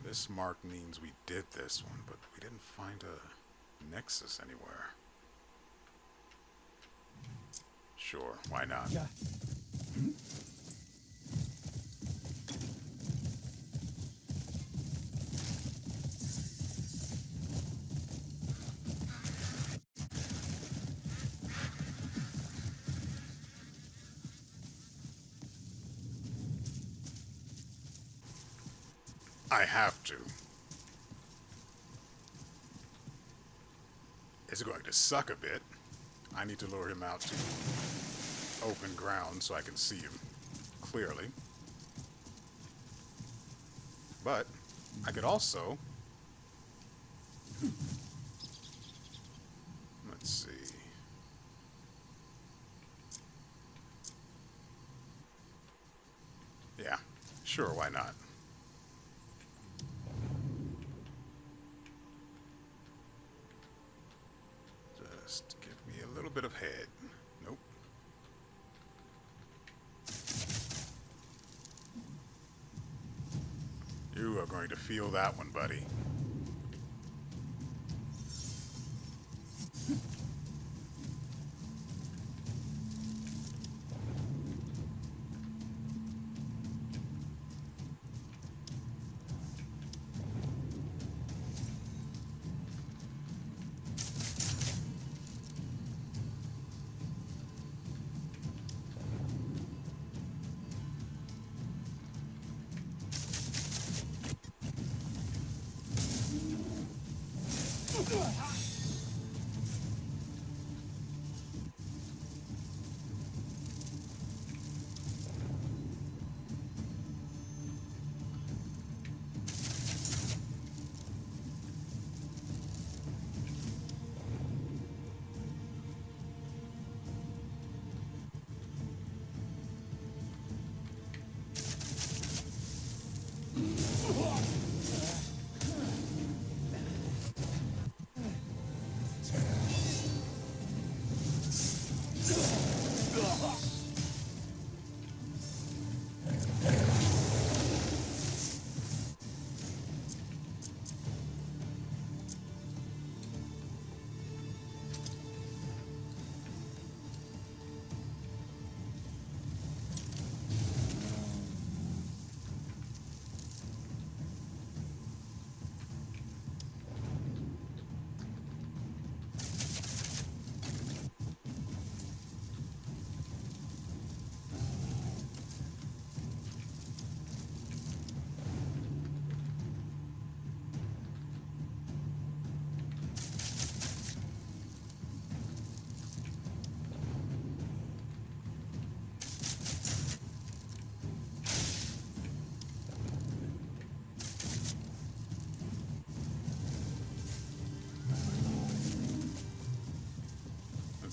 This mark means we did this one, but we didn't find a nexus anywhere. Sure, why not? Yeah. I have to. It's going to suck a bit. I need to lure him out to open ground so I can see him clearly. But I could also... Let's see. Yeah, sure, why not? Just give me a little bit of head. Nope. You are going to feel that one, buddy.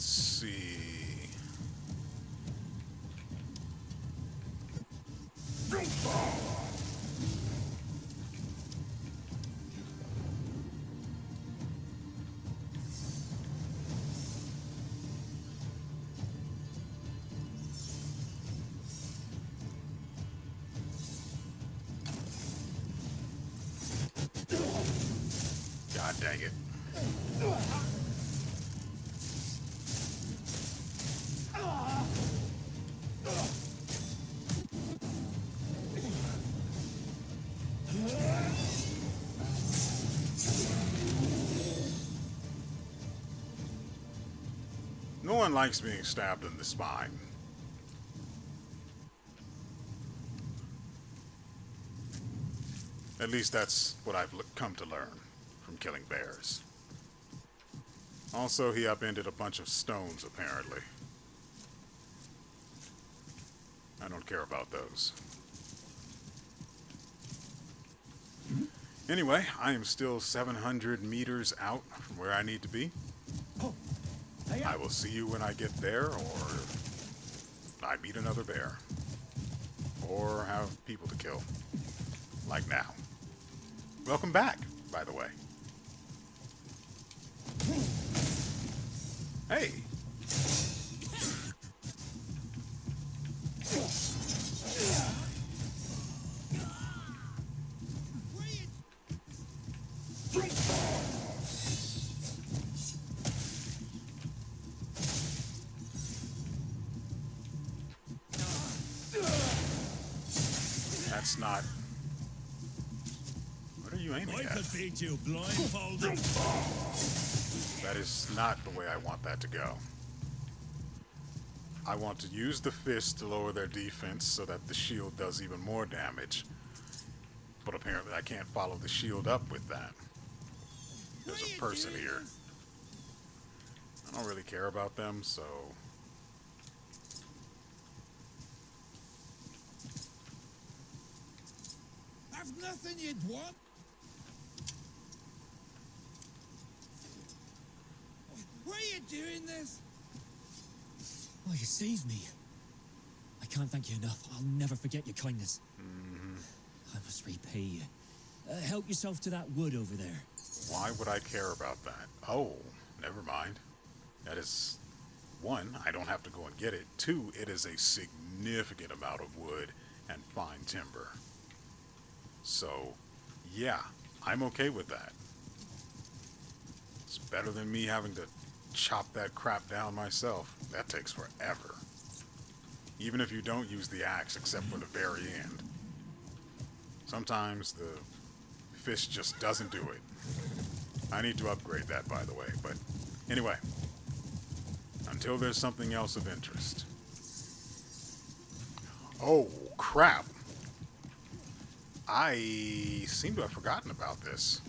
see. God dang it. No one likes being stabbed in the spine. At least that's what I've come to learn from killing bears. Also, he upended a bunch of stones, apparently. I don't care about those. Anyway, I am still 700 meters out from where I need to be. I will see you when I get there, or I meet another bear. Or have people to kill. Like now. Welcome back, by the way. Hey! That's not... What are you aiming at? I could beat you blindfolded. That is not the way I want that to go. I want to use the fist to lower their defense so that the shield does even more damage. But apparently I can't follow the shield up with that. There's a person here. I don't really care about them, so... I've nothing you'd want. Why are you doing this? Oh, you saved me. I can't thank you enough. I'll never forget your kindness. I must repay you. Help yourself to that wood over there. Why would I care about that? Oh, never mind. That is, one, I don't have to go and get it. Two, it is a significant amount of wood and fine timber. So, yeah, I'm okay with that. It's better than me having to chop that crap down myself. That takes forever. Even if you don't use the axe except for the very end. Sometimes the fish just doesn't do it. I need to upgrade that, by the way, but anyway, until there's something else of interest. Oh, crap. I seem to have forgotten about this.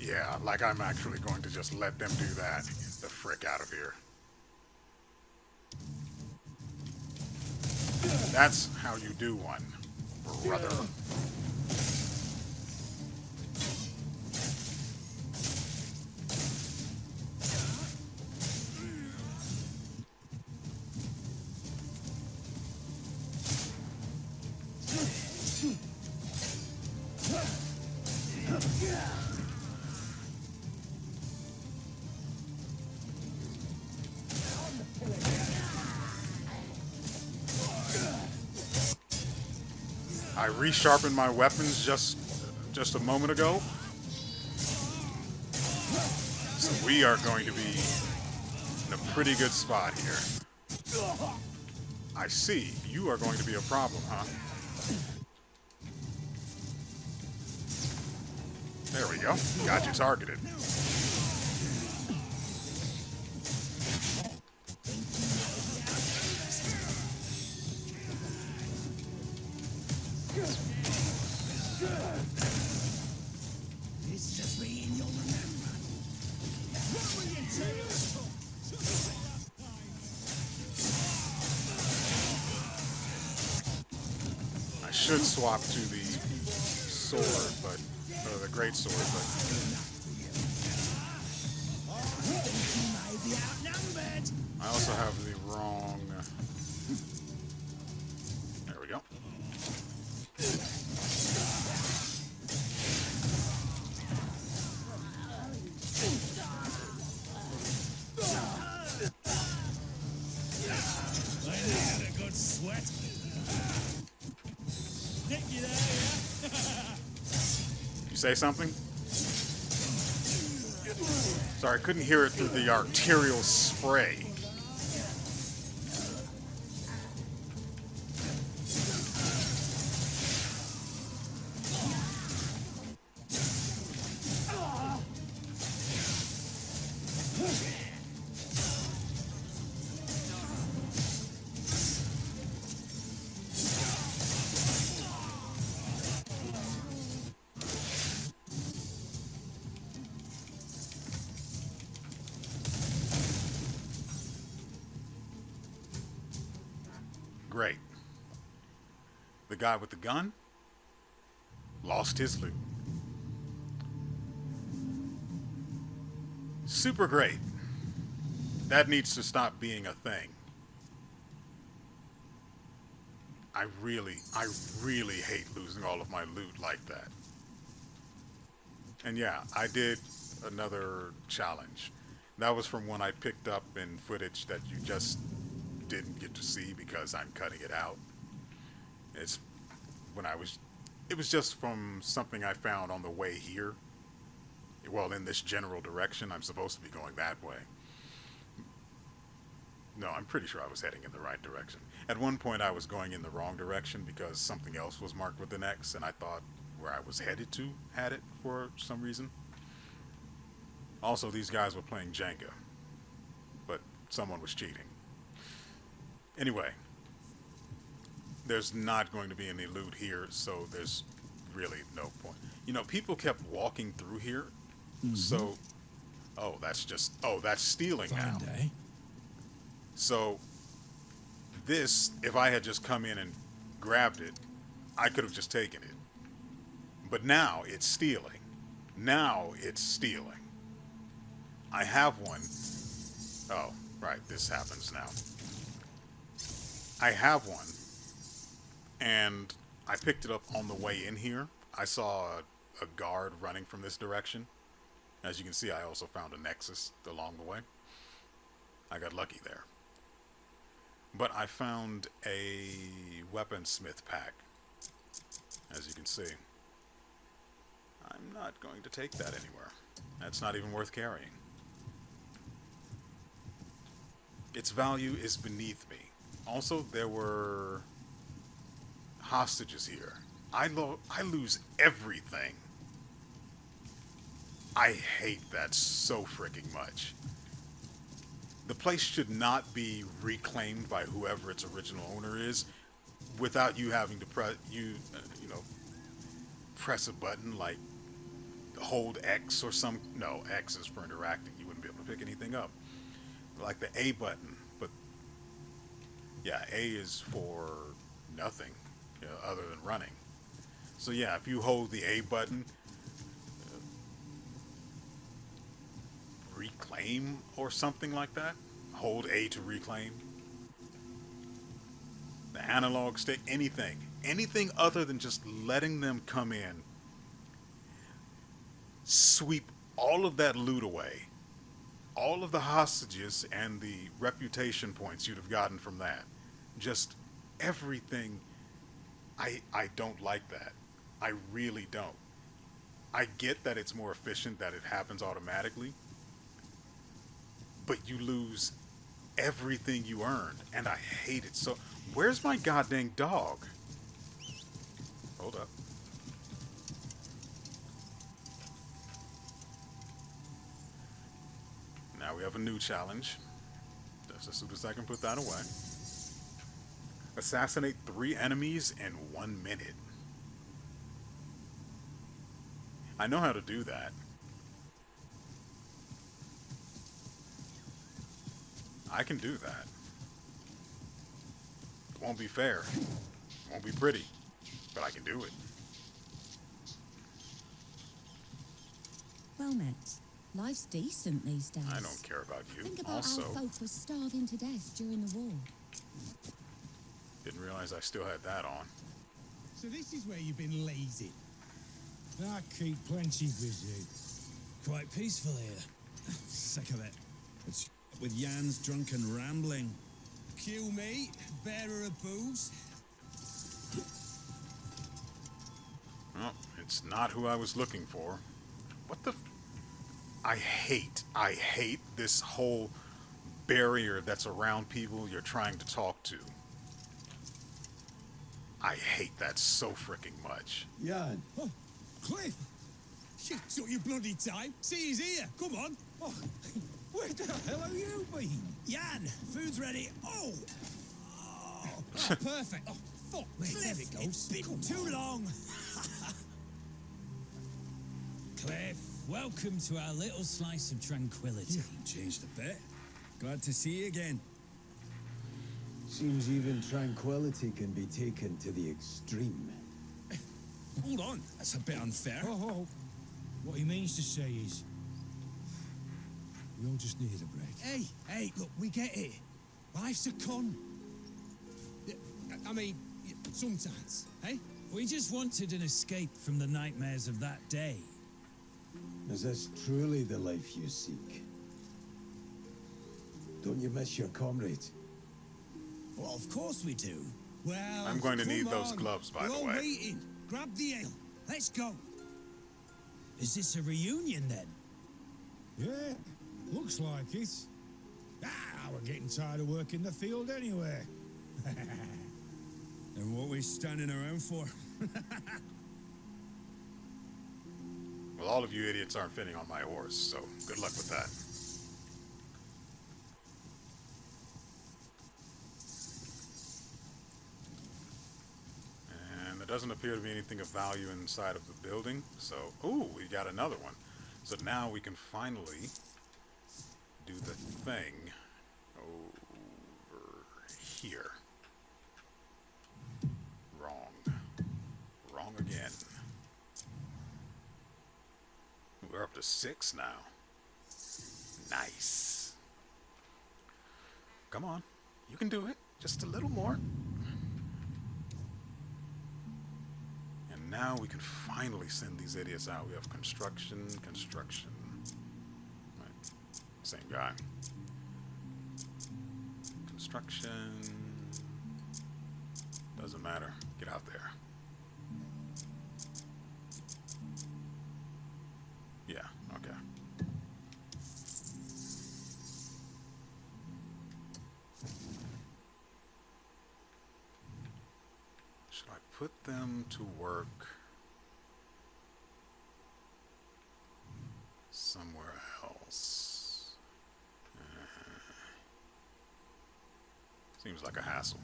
Yeah, like I'm actually going to just let them do that. Get the frick out of here. That's how you do one, brother. I resharpened my weapons just a moment ago. So we are going to be in a pretty good spot here. I see. You are going to be a problem, huh? There we go. Got you targeted. It's just me and you'll remember. What will you say? should swap to the sword, but or the great sword, but I also have the wrong. There we go. I needed a good sweat. Nick, you there, yeah? You say something? Sorry, I couldn't hear it through the arterial spray. Great. The guy with the gun lost his loot. Super great. That needs to stop being a thing. I really hate losing all of my loot like that. And yeah, I did another challenge. That was from one I picked up in footage that you just didn't get to see because I'm cutting it out. It's when it was just from something I found on the way here. Well, in this general direction, I'm supposed to be going that way. No, I'm pretty sure I was heading in the right direction. At one point, I was going in the wrong direction because something else was marked with an X, and I thought where I was headed to had it for some reason. Also, these guys were playing Jenga, but someone was cheating. Anyway, there's not going to be any loot here, so there's really no point. You know, people kept walking through here, so... Oh, that's stealing now. So, this, if I had just come in and grabbed it, I could have just taken it. But now, it's stealing. Now, it's stealing. I have one. Oh, right, this happens now. I have one, and I picked it up on the way in here. I saw a guard running from this direction. As you can see, I also found a nexus along the way. I got lucky there. But I found a weaponsmith pack, as you can see. I'm not going to take that anywhere. That's not even worth carrying. Its value is beneath me. Also, there were hostages here. I lose everything. I hate that so freaking much. The place should not be reclaimed by whoever its original owner is without you having to press a button like hold X or some... No, X is for interacting. You wouldn't be able to pick anything up. Like the A button. But yeah, A is for nothing, other than running. So yeah, if you hold the A button, reclaim or something like that. Hold A to reclaim. The analog stick, anything. Anything other than just letting them come in, sweep all of that loot away. All of the hostages and the reputation points you'd have gotten from that. Just everything. I don't like that. I really don't. I get that it's more efficient, that it happens automatically. But you lose everything you earned. And I hate it so. Where's my goddamn dog? Hold up. Now we have a new challenge. Just as soon as I can put that away. Assassinate 3 enemies in 1 minute. I know how to do that. I can do that. It won't be fair. It won't be pretty. but I can do it. Well met. Life's decent these days. I don't care about you. Think about Also, how folk were starving to death during the war. didn't realize I still had that on. So this is where you've been lazy. I keep plenty busy. Quite peaceful here. Sick of it. It's with Jan's drunken rambling. Cue me, bearer of booze. Well, it's not who I was looking for. What the... I hate this whole barrier that's around people you're trying to talk to. I hate that so freaking much. Jan. Oh, Kliff! You took your bloody time. See, he's here. Come on. Oh, where the hell have you been? Jan, food's ready. Oh! Oh, perfect. Oh, fuck me. There it goes. It's been too long. Kliff, welcome to our little slice of tranquility. You haven't changed a bit. Glad to see you again. Seems even tranquility can be taken to the extreme. Hold on, that's a bit unfair. Oh. What he means to say is... We all just needed a break. Hey, look, we get it. Life's a con. I mean, sometimes, hey? We just wanted an escape from the nightmares of that day. Is this truly the life you seek? Don't you miss your comrade? Well, of course we do. Well, I'm going to need come those on. gloves, by We're the all way. waiting. Grab the ale. Let's go. Is this a reunion then? Yeah, looks like it. We're getting tired of working the field anyway. And what we standing around for? Well, all of you idiots aren't fitting on my horse, so good luck with that. And there doesn't appear to be anything of value inside of the building, so... Ooh, we got another one. So now we can finally do the thing over here. Wrong again. We're up to 6 now. Nice. Come on. You can do it. Just a little more. And now we can finally send these idiots out. We have construction. Right. Same guy. Construction. Doesn't matter. Get out there. Yeah, okay. Should I put them to work somewhere else? Seems like a hassle.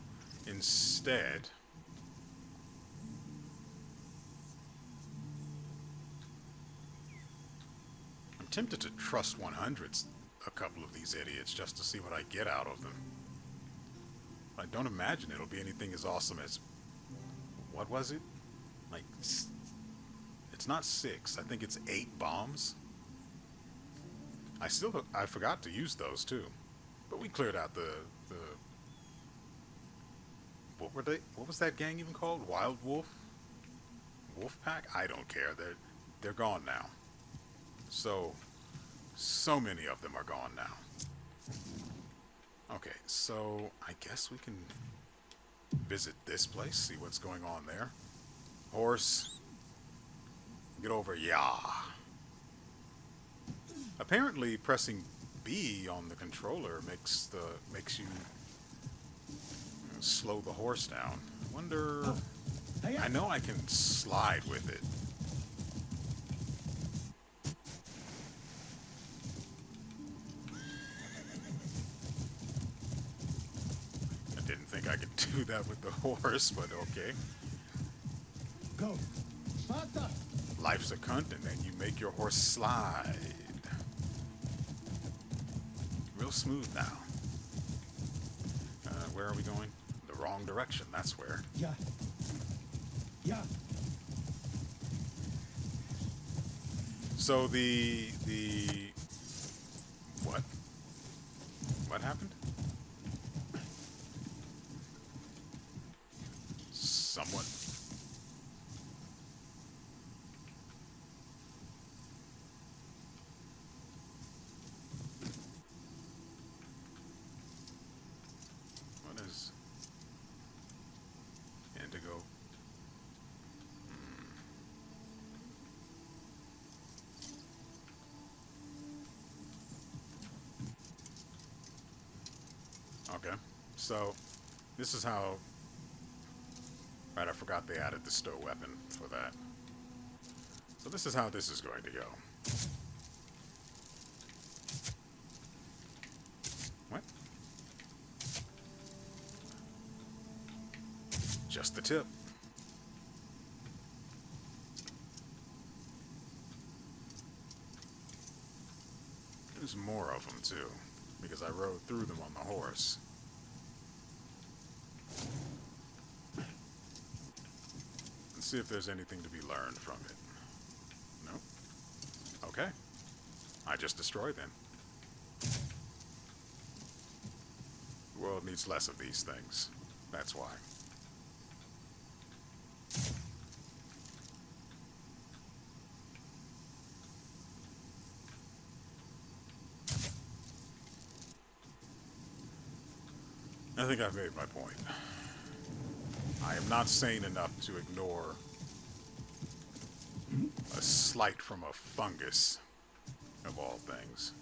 Instead, I'm tempted to trust 100s a couple of these idiots just to see what I get out of them. I don't imagine it'll be anything as awesome as... What was it? Like, it's not 6. I think it's 8 bombs. I forgot to use those too. But we cleared out the what were they? What was that gang even called? Wild Wolf? Wolf Pack? I don't care. They're gone now. So many of them are gone now. Okay, so I guess we can visit this place, see what's going on there. Horse, get over, yeah. Apparently, pressing B on the controller makes you slow the horse down. I wonder. I know I can slide with it. I didn't think I could do that with the horse, but okay. Go. Sparta. Life's a cunt, and then you make your horse slide. Real smooth now. Where are we going? The wrong direction, that's where. Yeah. Yeah. So the what? What happened? Someone. What is indigo? Okay, so this is how. Right, I forgot they added the stow weapon for that. So this is how this is going to go. What? Just the tip. There's more of them too, because I rode through them on the horse. Let's see if there's anything to be learned from it. Nope. Okay. I just destroyed them. The world needs less of these things. That's why. I think I've made my point. I am not sane enough to ignore a slight from a fungus, of all things.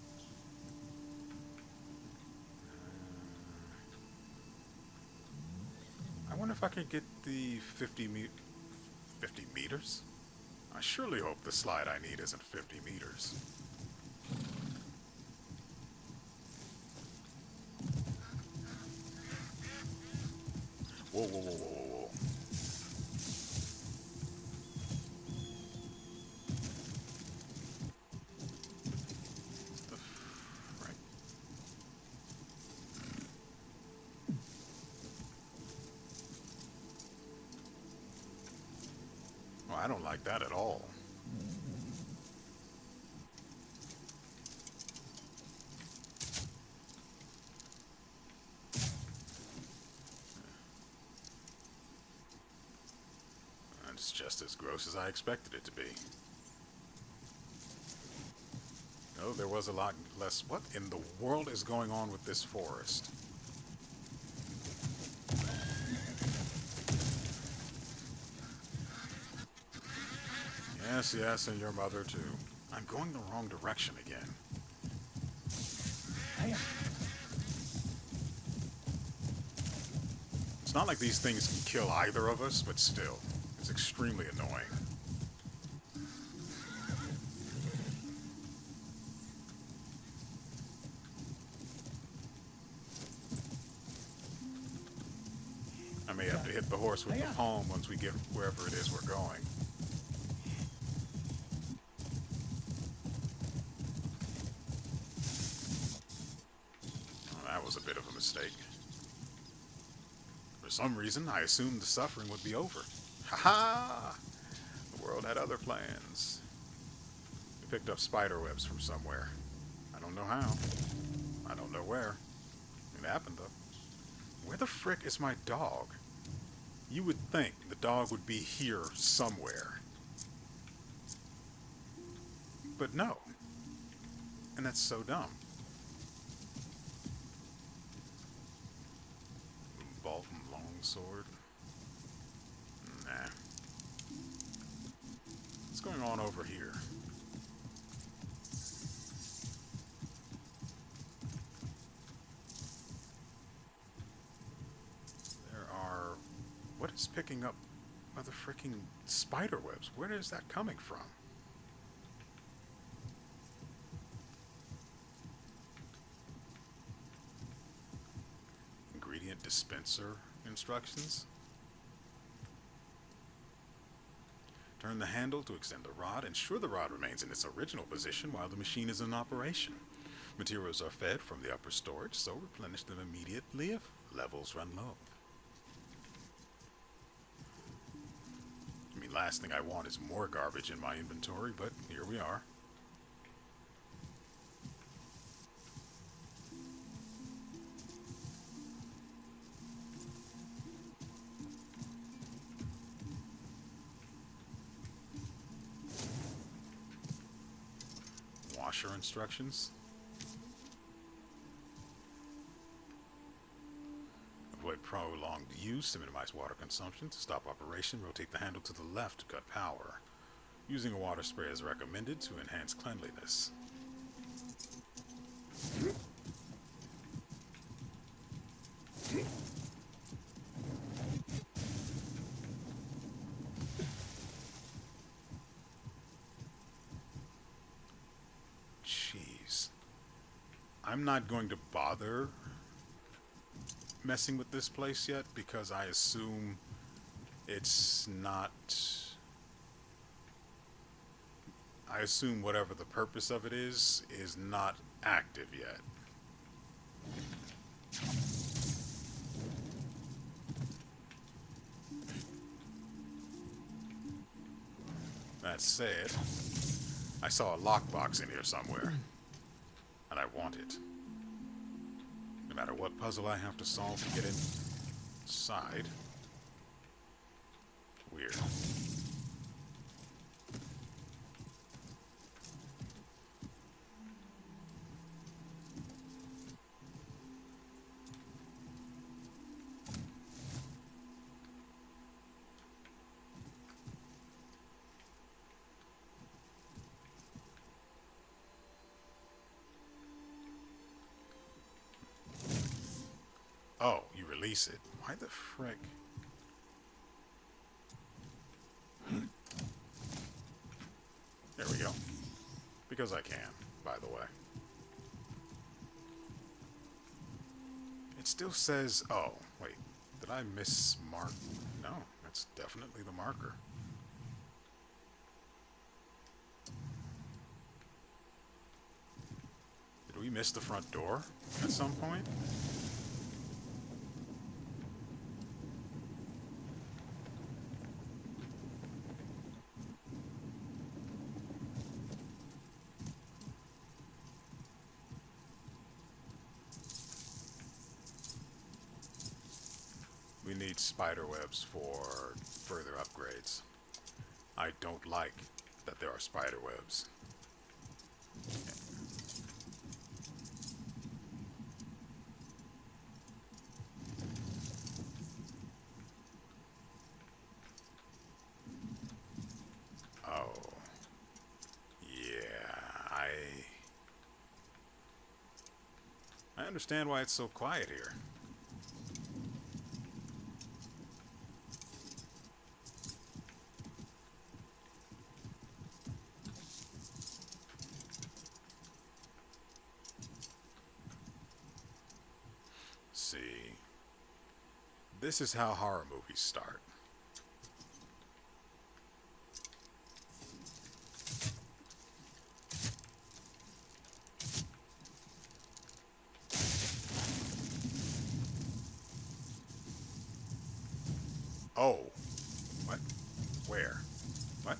I wonder if I could get the 50 meters? I surely hope the slide I need isn't 50 meters. Whoa, whoa, whoa, whoa, whoa, whoa. The frick? Oh, I don't like that at all. It's just as gross as I expected it to be. Oh, there was a lot less. What in the world is going on with this forest? Yes, yes, and your mother too. I'm going the wrong direction again. It's not like these things can kill either of us, but still, it's extremely annoying. I may have to hit the horse with the palm once we get wherever it is we're going. Oh, that was a bit of a mistake. For some reason, I assumed the suffering would be over. Ha-ha! The world had other plans. We picked up spider webs from somewhere. I don't know how. I don't know where. It happened, though. Where the frick is my dog? You would think the dog would be here somewhere. But no. And that's so dumb. Bolton longsword. Nah. What's going on over here? There are... What is picking up mother freaking spider webs? Where is that coming from? Ingredient dispenser instructions. Turn the handle to extend the rod. Ensure the rod remains in its original position while the machine is in operation. Materials are fed from the upper storage, so replenish them immediately if levels run low. last thing I want is more garbage in my inventory, but here we are. Washer instructions. Avoid prolonged use to minimize water consumption. To stop operation, rotate the handle to the left to cut power. Using a water spray is recommended to enhance cleanliness. Jeez. I'm not going to bother messing with this place yet because I assume it's not... I assume whatever the purpose of it is not active yet. That said, I saw a lockbox in here somewhere, and I want it. No matter what puzzle I have to solve to get inside. Weird. Oh, you release it. Why the frick? There we go. Because I can, by the way. It still says... Oh, wait. Did I mismark? No, that's definitely the marker. Did we miss the front door at some point? We need spider webs for further upgrades. I don't like that there are spider webs. Oh. Yeah, I understand why it's so quiet here. See, this is how horror movies start. Oh, what? Where? What?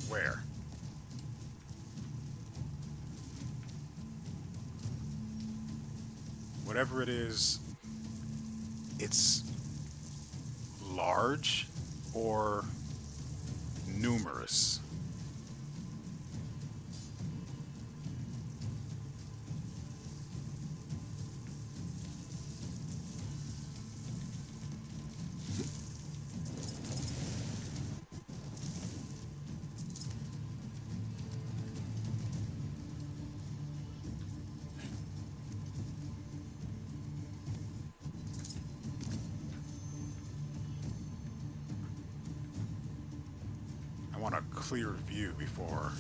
Where? Whatever it is, it's large or numerous. I want a clear view before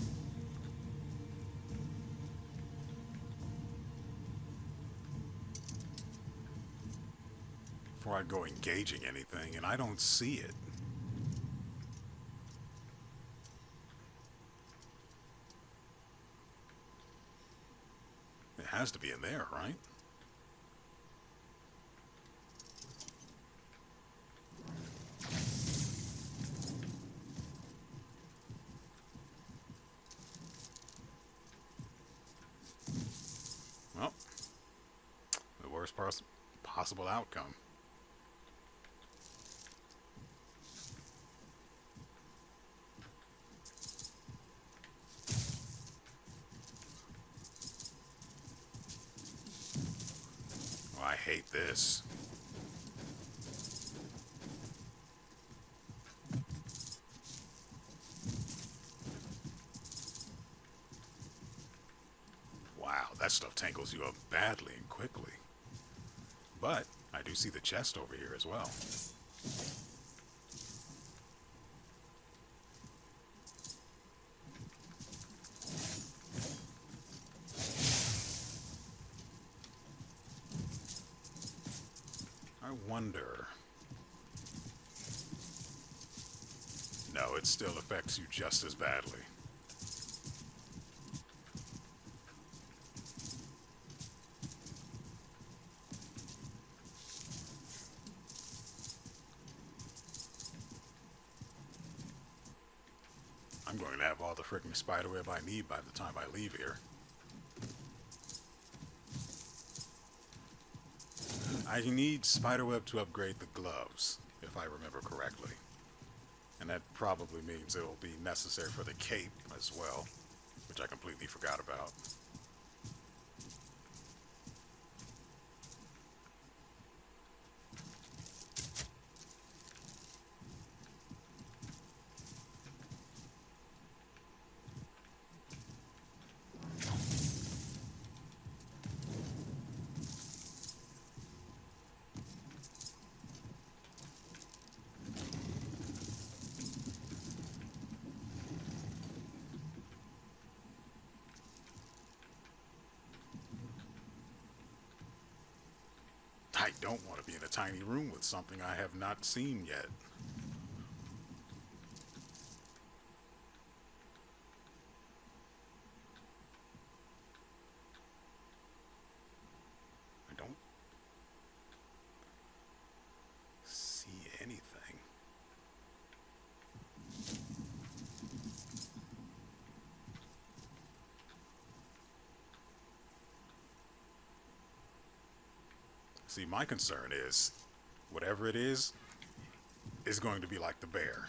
I go engaging anything, and I don't see it. It has to be in there, right? worst possible outcome. Oh, I hate this. Wow, that stuff tangles you up badly and quickly. But I do see the chest over here as well. I wonder... No, it still affects you just as badly. I'm going to have all the freaking spiderweb I need by the time I leave here. I need spiderweb to upgrade the gloves, if I remember correctly. And that probably means it will be necessary for the cape as well, which I completely forgot about. I don't want to be in a tiny room with something I have not seen yet. I don't see anything. See, my concern is, whatever it is going to be like the bear.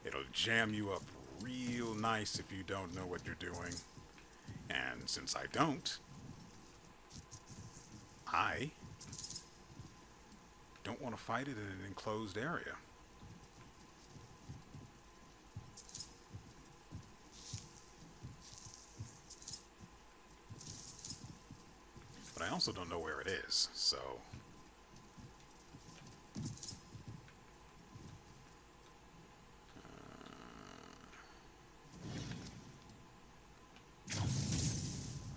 It'll jam you up real nice if you don't know what you're doing. And since I don't want to fight it in an enclosed area. But I also don't know where it is, so...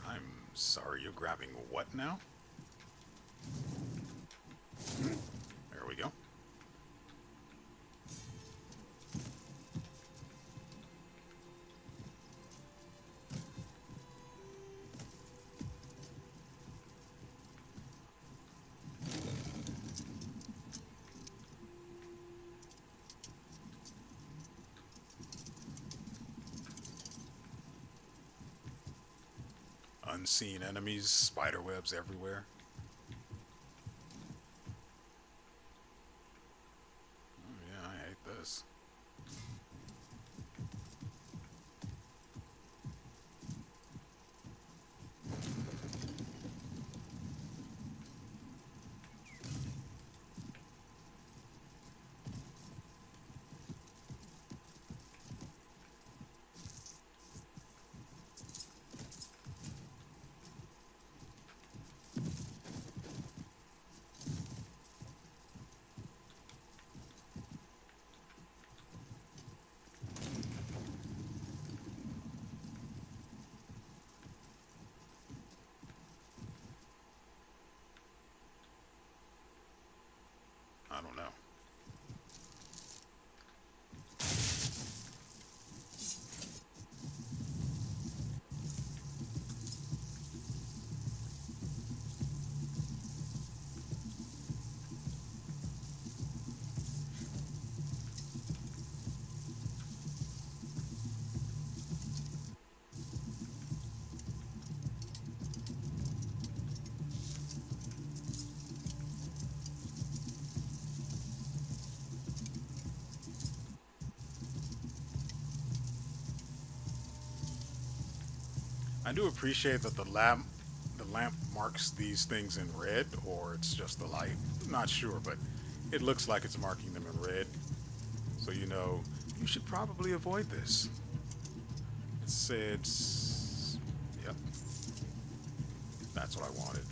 I'm sorry, you're grabbing what now? There we go. Unseen enemies, spiderwebs everywhere. Oh yeah, I hate this. I do appreciate that the lamp marks these things in red, or it's just the light. I'm not sure, but it looks like it's marking them in red. So you know, you should probably avoid this. It said, yep, that's what I wanted.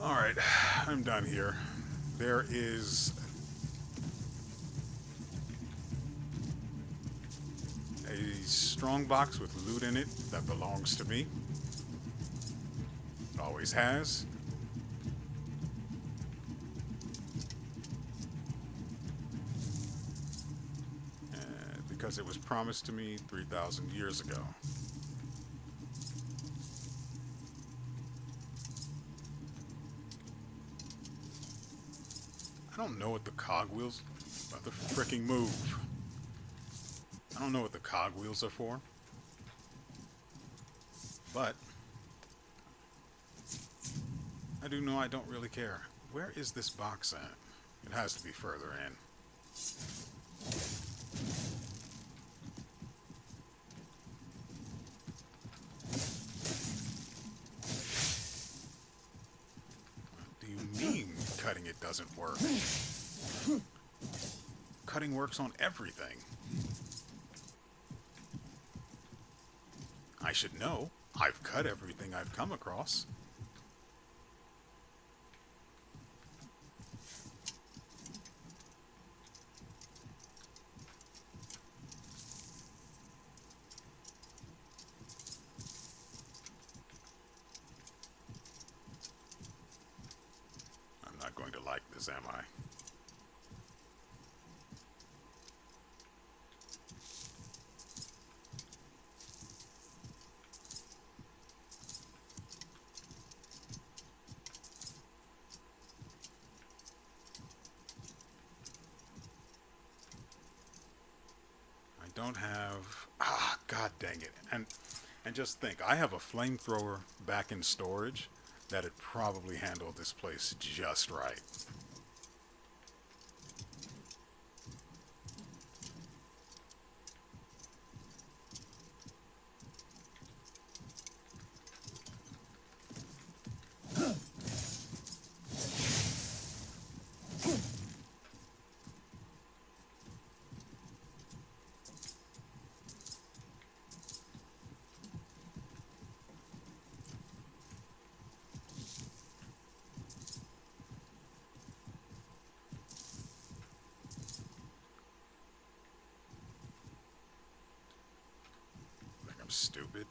Alright, I'm done here. There is a strong box with loot in it that belongs to me. It always has. Because it was promised to me 3,000 years ago. I don't know what the cogwheels, about the fricking move. I don't know what the cogwheels are for, but I do know I don't really care. Where is this box at? It has to be further in. What do you mean cutting it doesn't work? Cutting works on everything. I should know. I've cut everything I've come across. I'm not going to like this, am I? Don't have god dang it. And just think, I have a flamethrower back in storage that'd probably handle this place just right. I'm stupid.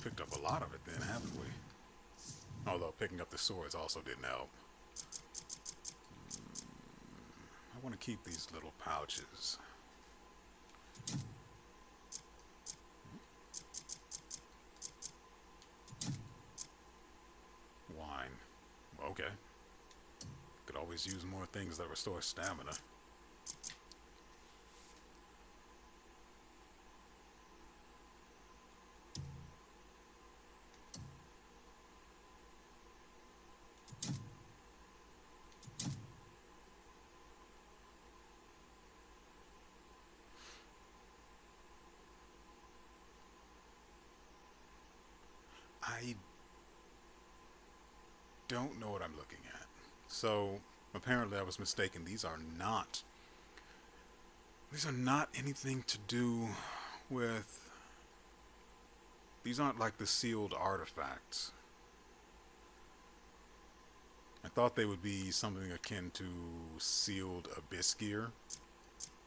Picked up a lot of it then, haven't we? Although picking up the swords also didn't help. I want to keep these little pouches. Wine. Okay. Could always use more things that restore stamina. I don't know what I'm looking at. So apparently I was mistaken. These are not anything to do with, these aren't like the sealed artifacts. I thought they would be something akin to sealed abyss gear.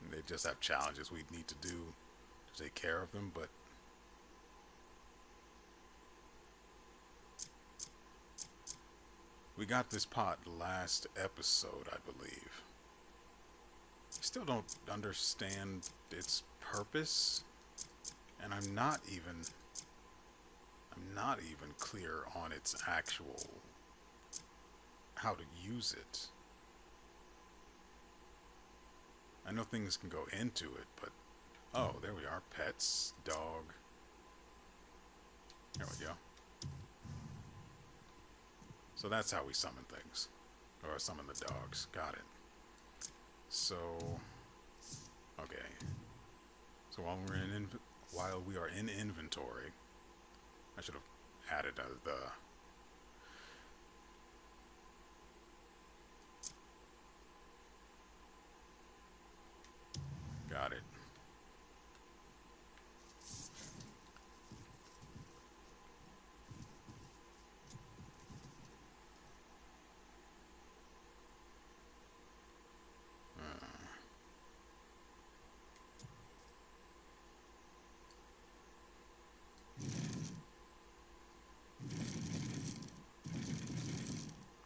They just have challenges we'd need to do to take care of them, but We got this pot last episode, I believe. I still don't understand its purpose, and I'm not even clear on its actual how to use it. I know things can go into it, but oh, there we are. Pets, dog. There we go. So that's how we summon things, or summon the dogs. Got it. So, okay. So while we are in inventory, I should have added the. Got it.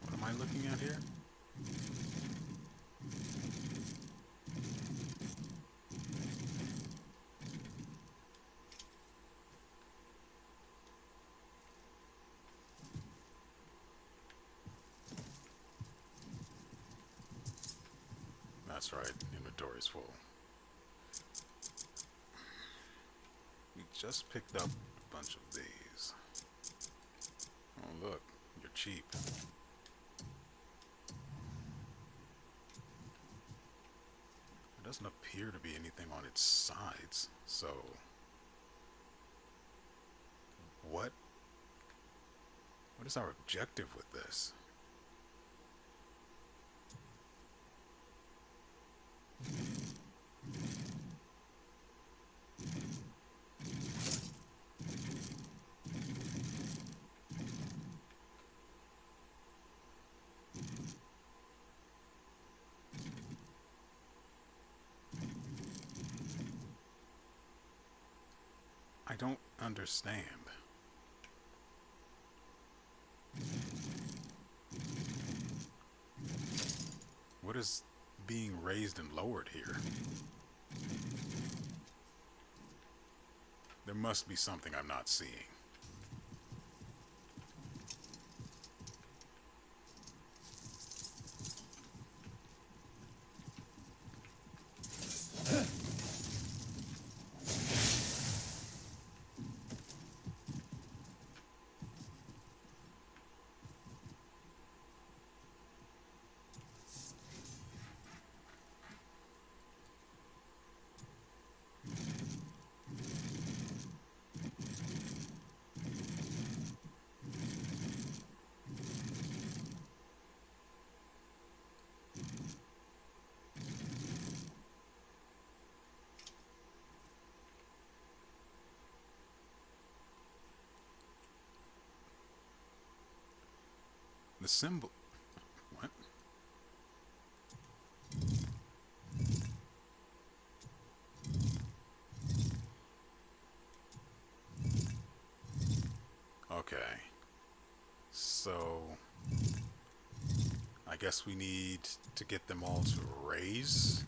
What am I looking at here? That's right, inventory's full. We just picked up a bunch of these. Oh look, you're cheap. There doesn't appear to be anything on its sides, so what is our objective with this? I don't understand. What is being raised and lowered here? There must be something I'm not seeing. The symbol. What? Okay. So I guess we need to get them all to raise.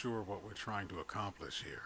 sure what we're trying to accomplish here.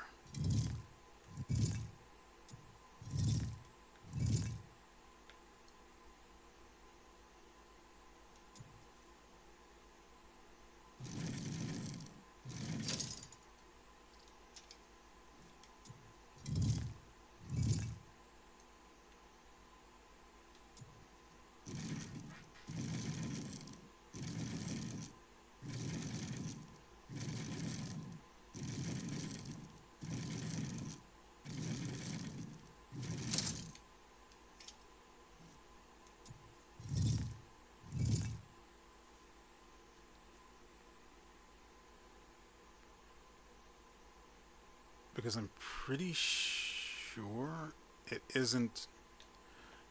Because I'm pretty sure it isn't.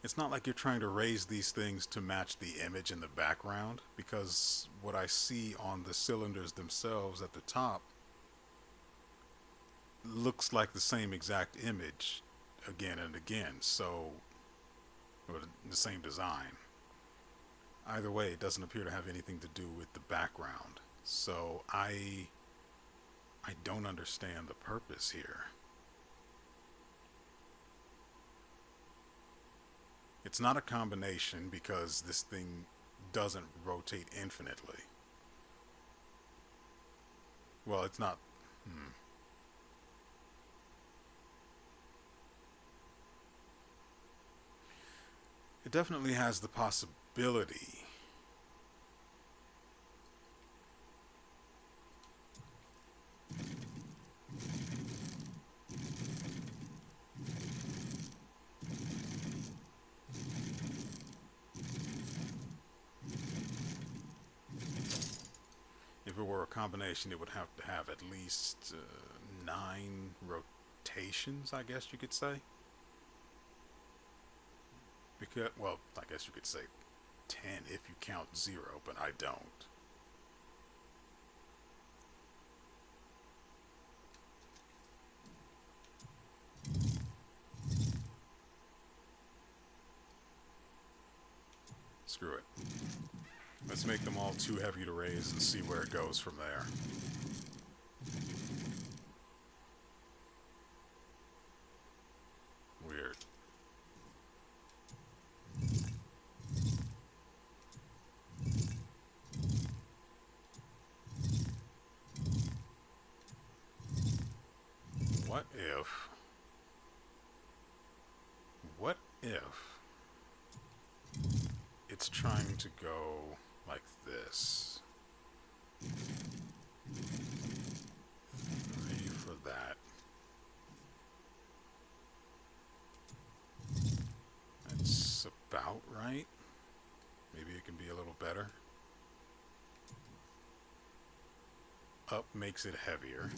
It's not like you're trying to raise these things to match the image in the background, because what I see on the cylinders themselves at the top looks like the same exact image again and again, so, or the same design. Either way, it doesn't appear to have anything to do with the background, so I don't understand the purpose here. It's not a combination because this thing doesn't rotate infinitely. Well, it's not. It definitely has the possibility. If it were a combination, it would have to have at least 9 rotations, I guess you could say. Because, well, I guess you could say 10 if you count 0, but I don't. Screw it. Let's make them all too heavy to raise and see where it goes from there. Weird. What if it's trying to go like this? 3 for that. That's about right. Maybe it can be a little better. Up makes it heavier.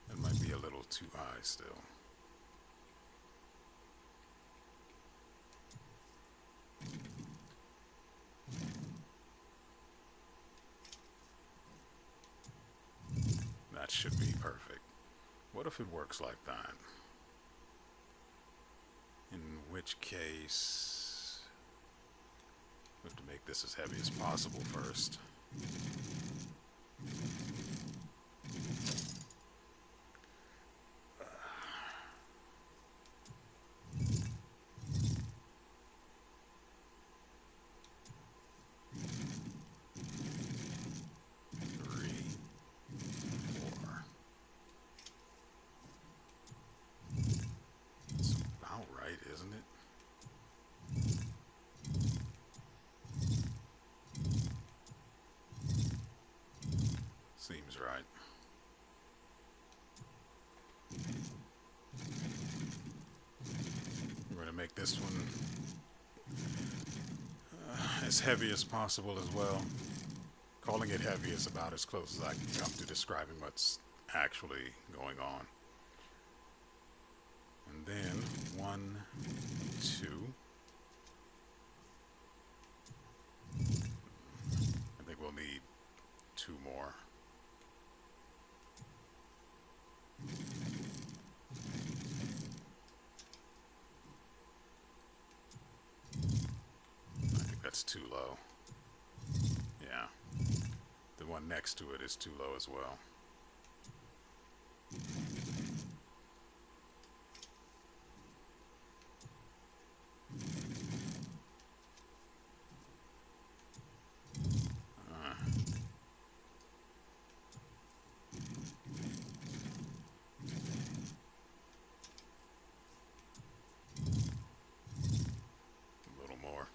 It might be a little too high still. That should be perfect. What if it works like that? In which case, we have to make this as heavy as possible first. Seems right. We're going to make this one as heavy as possible as well. Calling it heavy is about as close as I can come to describing what's actually going on. And then 1, 2. I think we'll need 2 more. that's too low. Yeah. The one next to it is too low as well. A little more.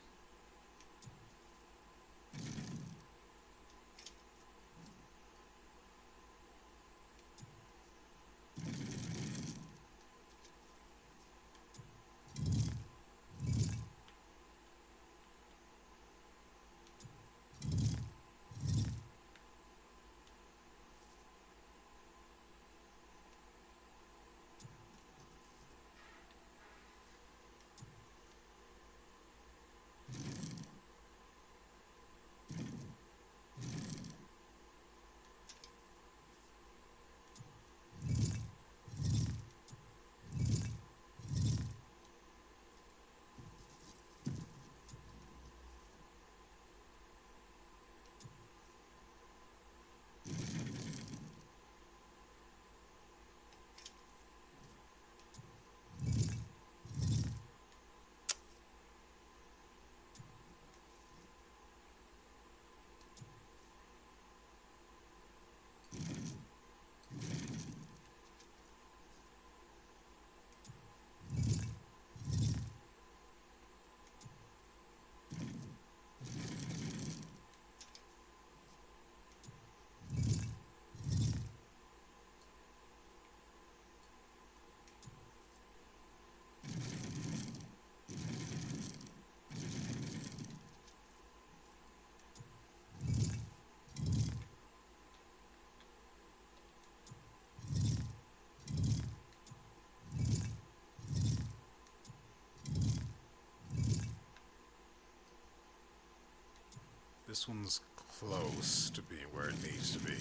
This one's close to being where it needs to be.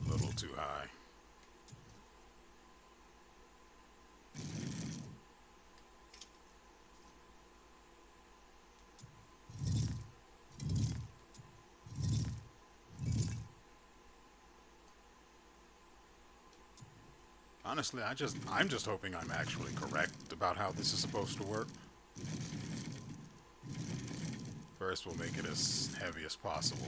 A little too high. Honestly, I'm just hoping I'm actually correct about how this is supposed to work. First, we'll make it as heavy as possible.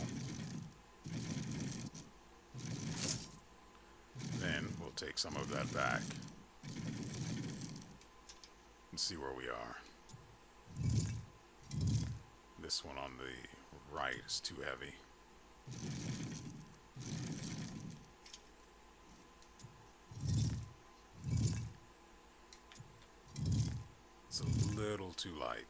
Then, we'll take some of that back. And see where we are. This one on the right is too heavy. It's a little too light.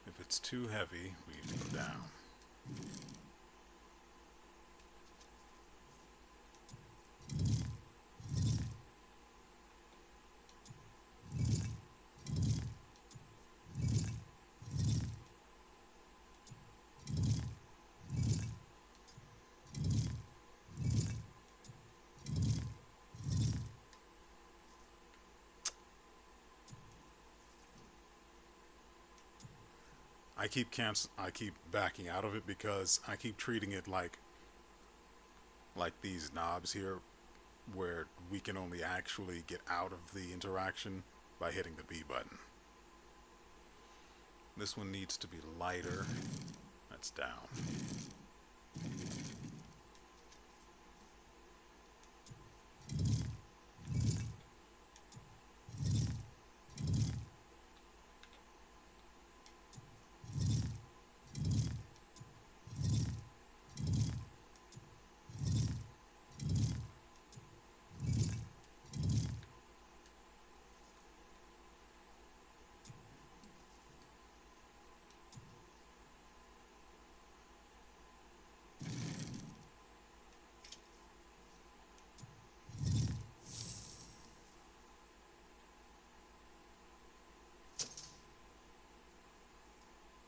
If it's too heavy, we need to go down. I keep backing out of it because I keep treating it like these knobs here, where we can only actually get out of the interaction by hitting the B button. This one needs to be lighter. That's down.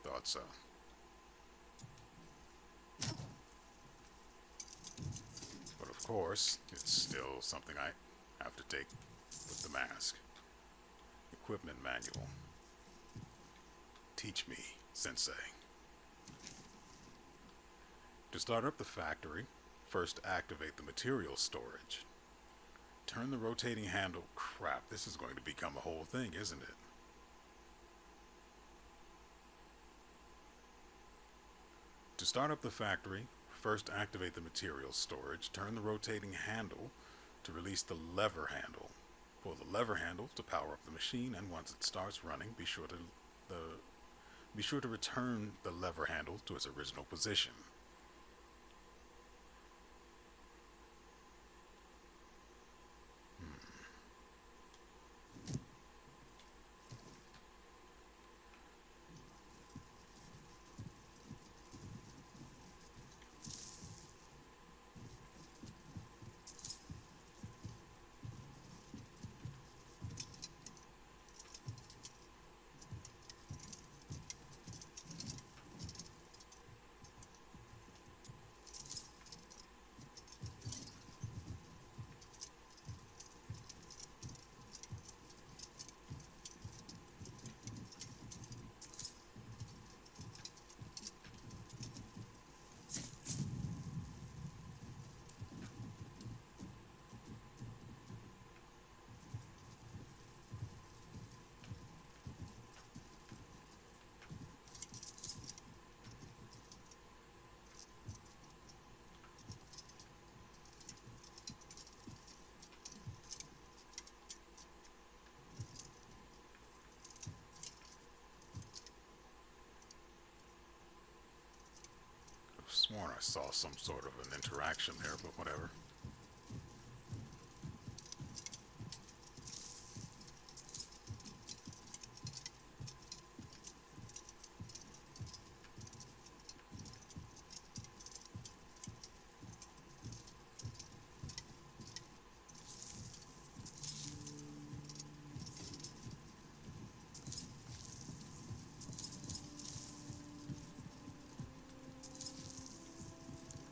Thought so. But of course, it's still something I have to take with the mask. Equipment manual. Teach me, Sensei. To start up the factory, first activate the material storage. Turn the rotating handle. Crap, this is going to become a whole thing, isn't it? To start up the factory, first activate the material storage, turn the rotating handle to release the lever handle. Pull the lever handle to power up the machine, and once it starts running, be sure to return the lever handle to its original position. Sworn I saw some sort of an interaction there, but whatever.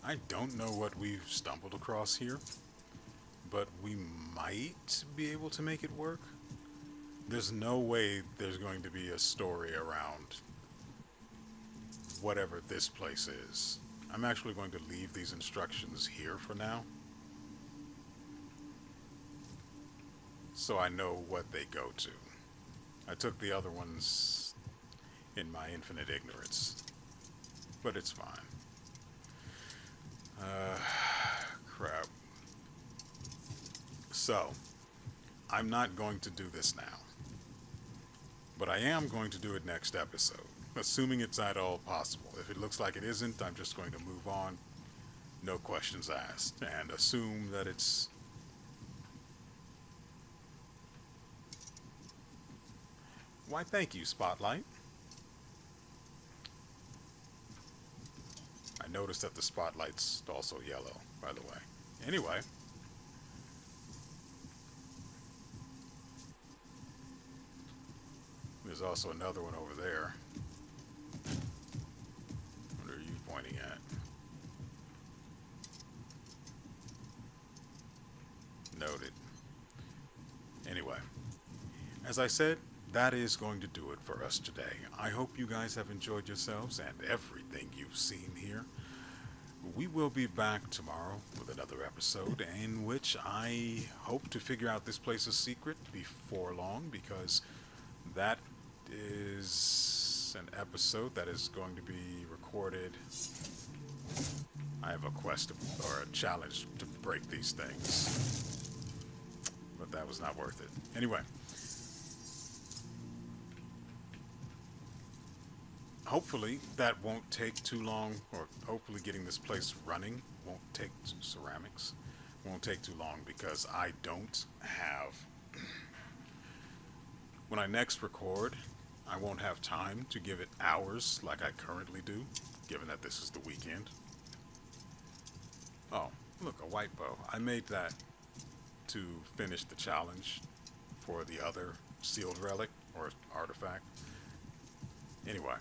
I don't know what we've stumbled across here, but we might be able to make it work. There's no way there's going to be a story around whatever this place is. I'm actually going to leave these instructions here for now, so I know what they go to. I took the other ones in my infinite ignorance, but it's fine. Crap. So, I'm not going to do this now, but I am going to do it next episode, assuming it's at all possible. If it looks like it isn't, I'm just going to move on, no questions asked, and assume that it's... Why, thank you, Spotlight. I noticed that the spotlight's also yellow, by the way. Anyway. There's also another one over there. What are you pointing at? Noted. Anyway. As I said, that is going to do it for us today. I hope you guys have enjoyed yourselves and everything you've seen here. We will be back tomorrow with another episode in which I hope to figure out this place's secret before long, because that is an episode that is going to be recorded. I have a quest or a challenge to break these things, but that was not worth it. Anyway, hopefully that won't take too long, or hopefully getting this place running won't take ceramics. Won't take too long because I don't have. When I next record, I won't have time to give it hours like I currently do, given that this is the weekend. Oh, look, a white bow. I made that to finish the challenge for the other sealed relic or artifact. Anyway,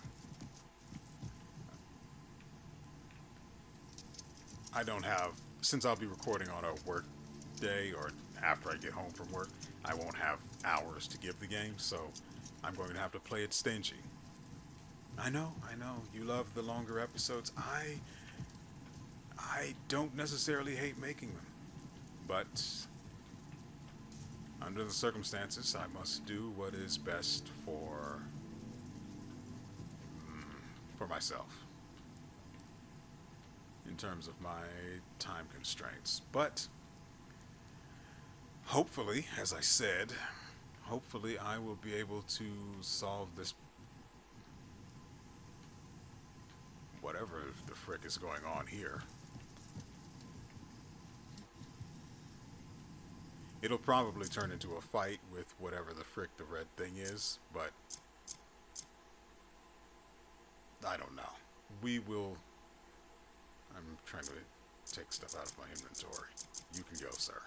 I don't have, since I'll be recording on a work day or after I get home from work, I won't have hours to give the game, so I'm going to have to play it stingy. I know, you love the longer episodes. I don't necessarily hate making them, but under the circumstances, I must do what is best for myself in terms of my time constraints. But hopefully, as I said, hopefully I will be able to solve this, whatever the frick is going on here. It'll probably turn into a fight with whatever the frick the red thing is, but I don't know. We will. I'm trying to take stuff out of my inventory. You can go, sir.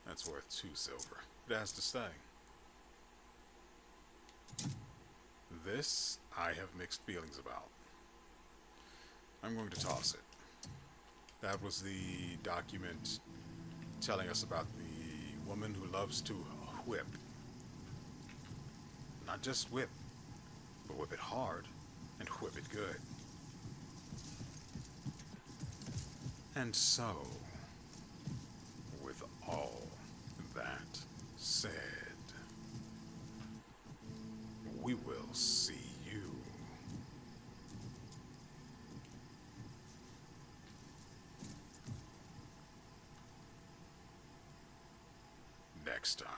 That's worth 2 silver. It has to stay. This, I have mixed feelings about. I'm going to toss it. That was the document telling us about the woman who loves to whip. Not just whip, but whip it hard and whip it good. And so, with all that said, we will see you next time.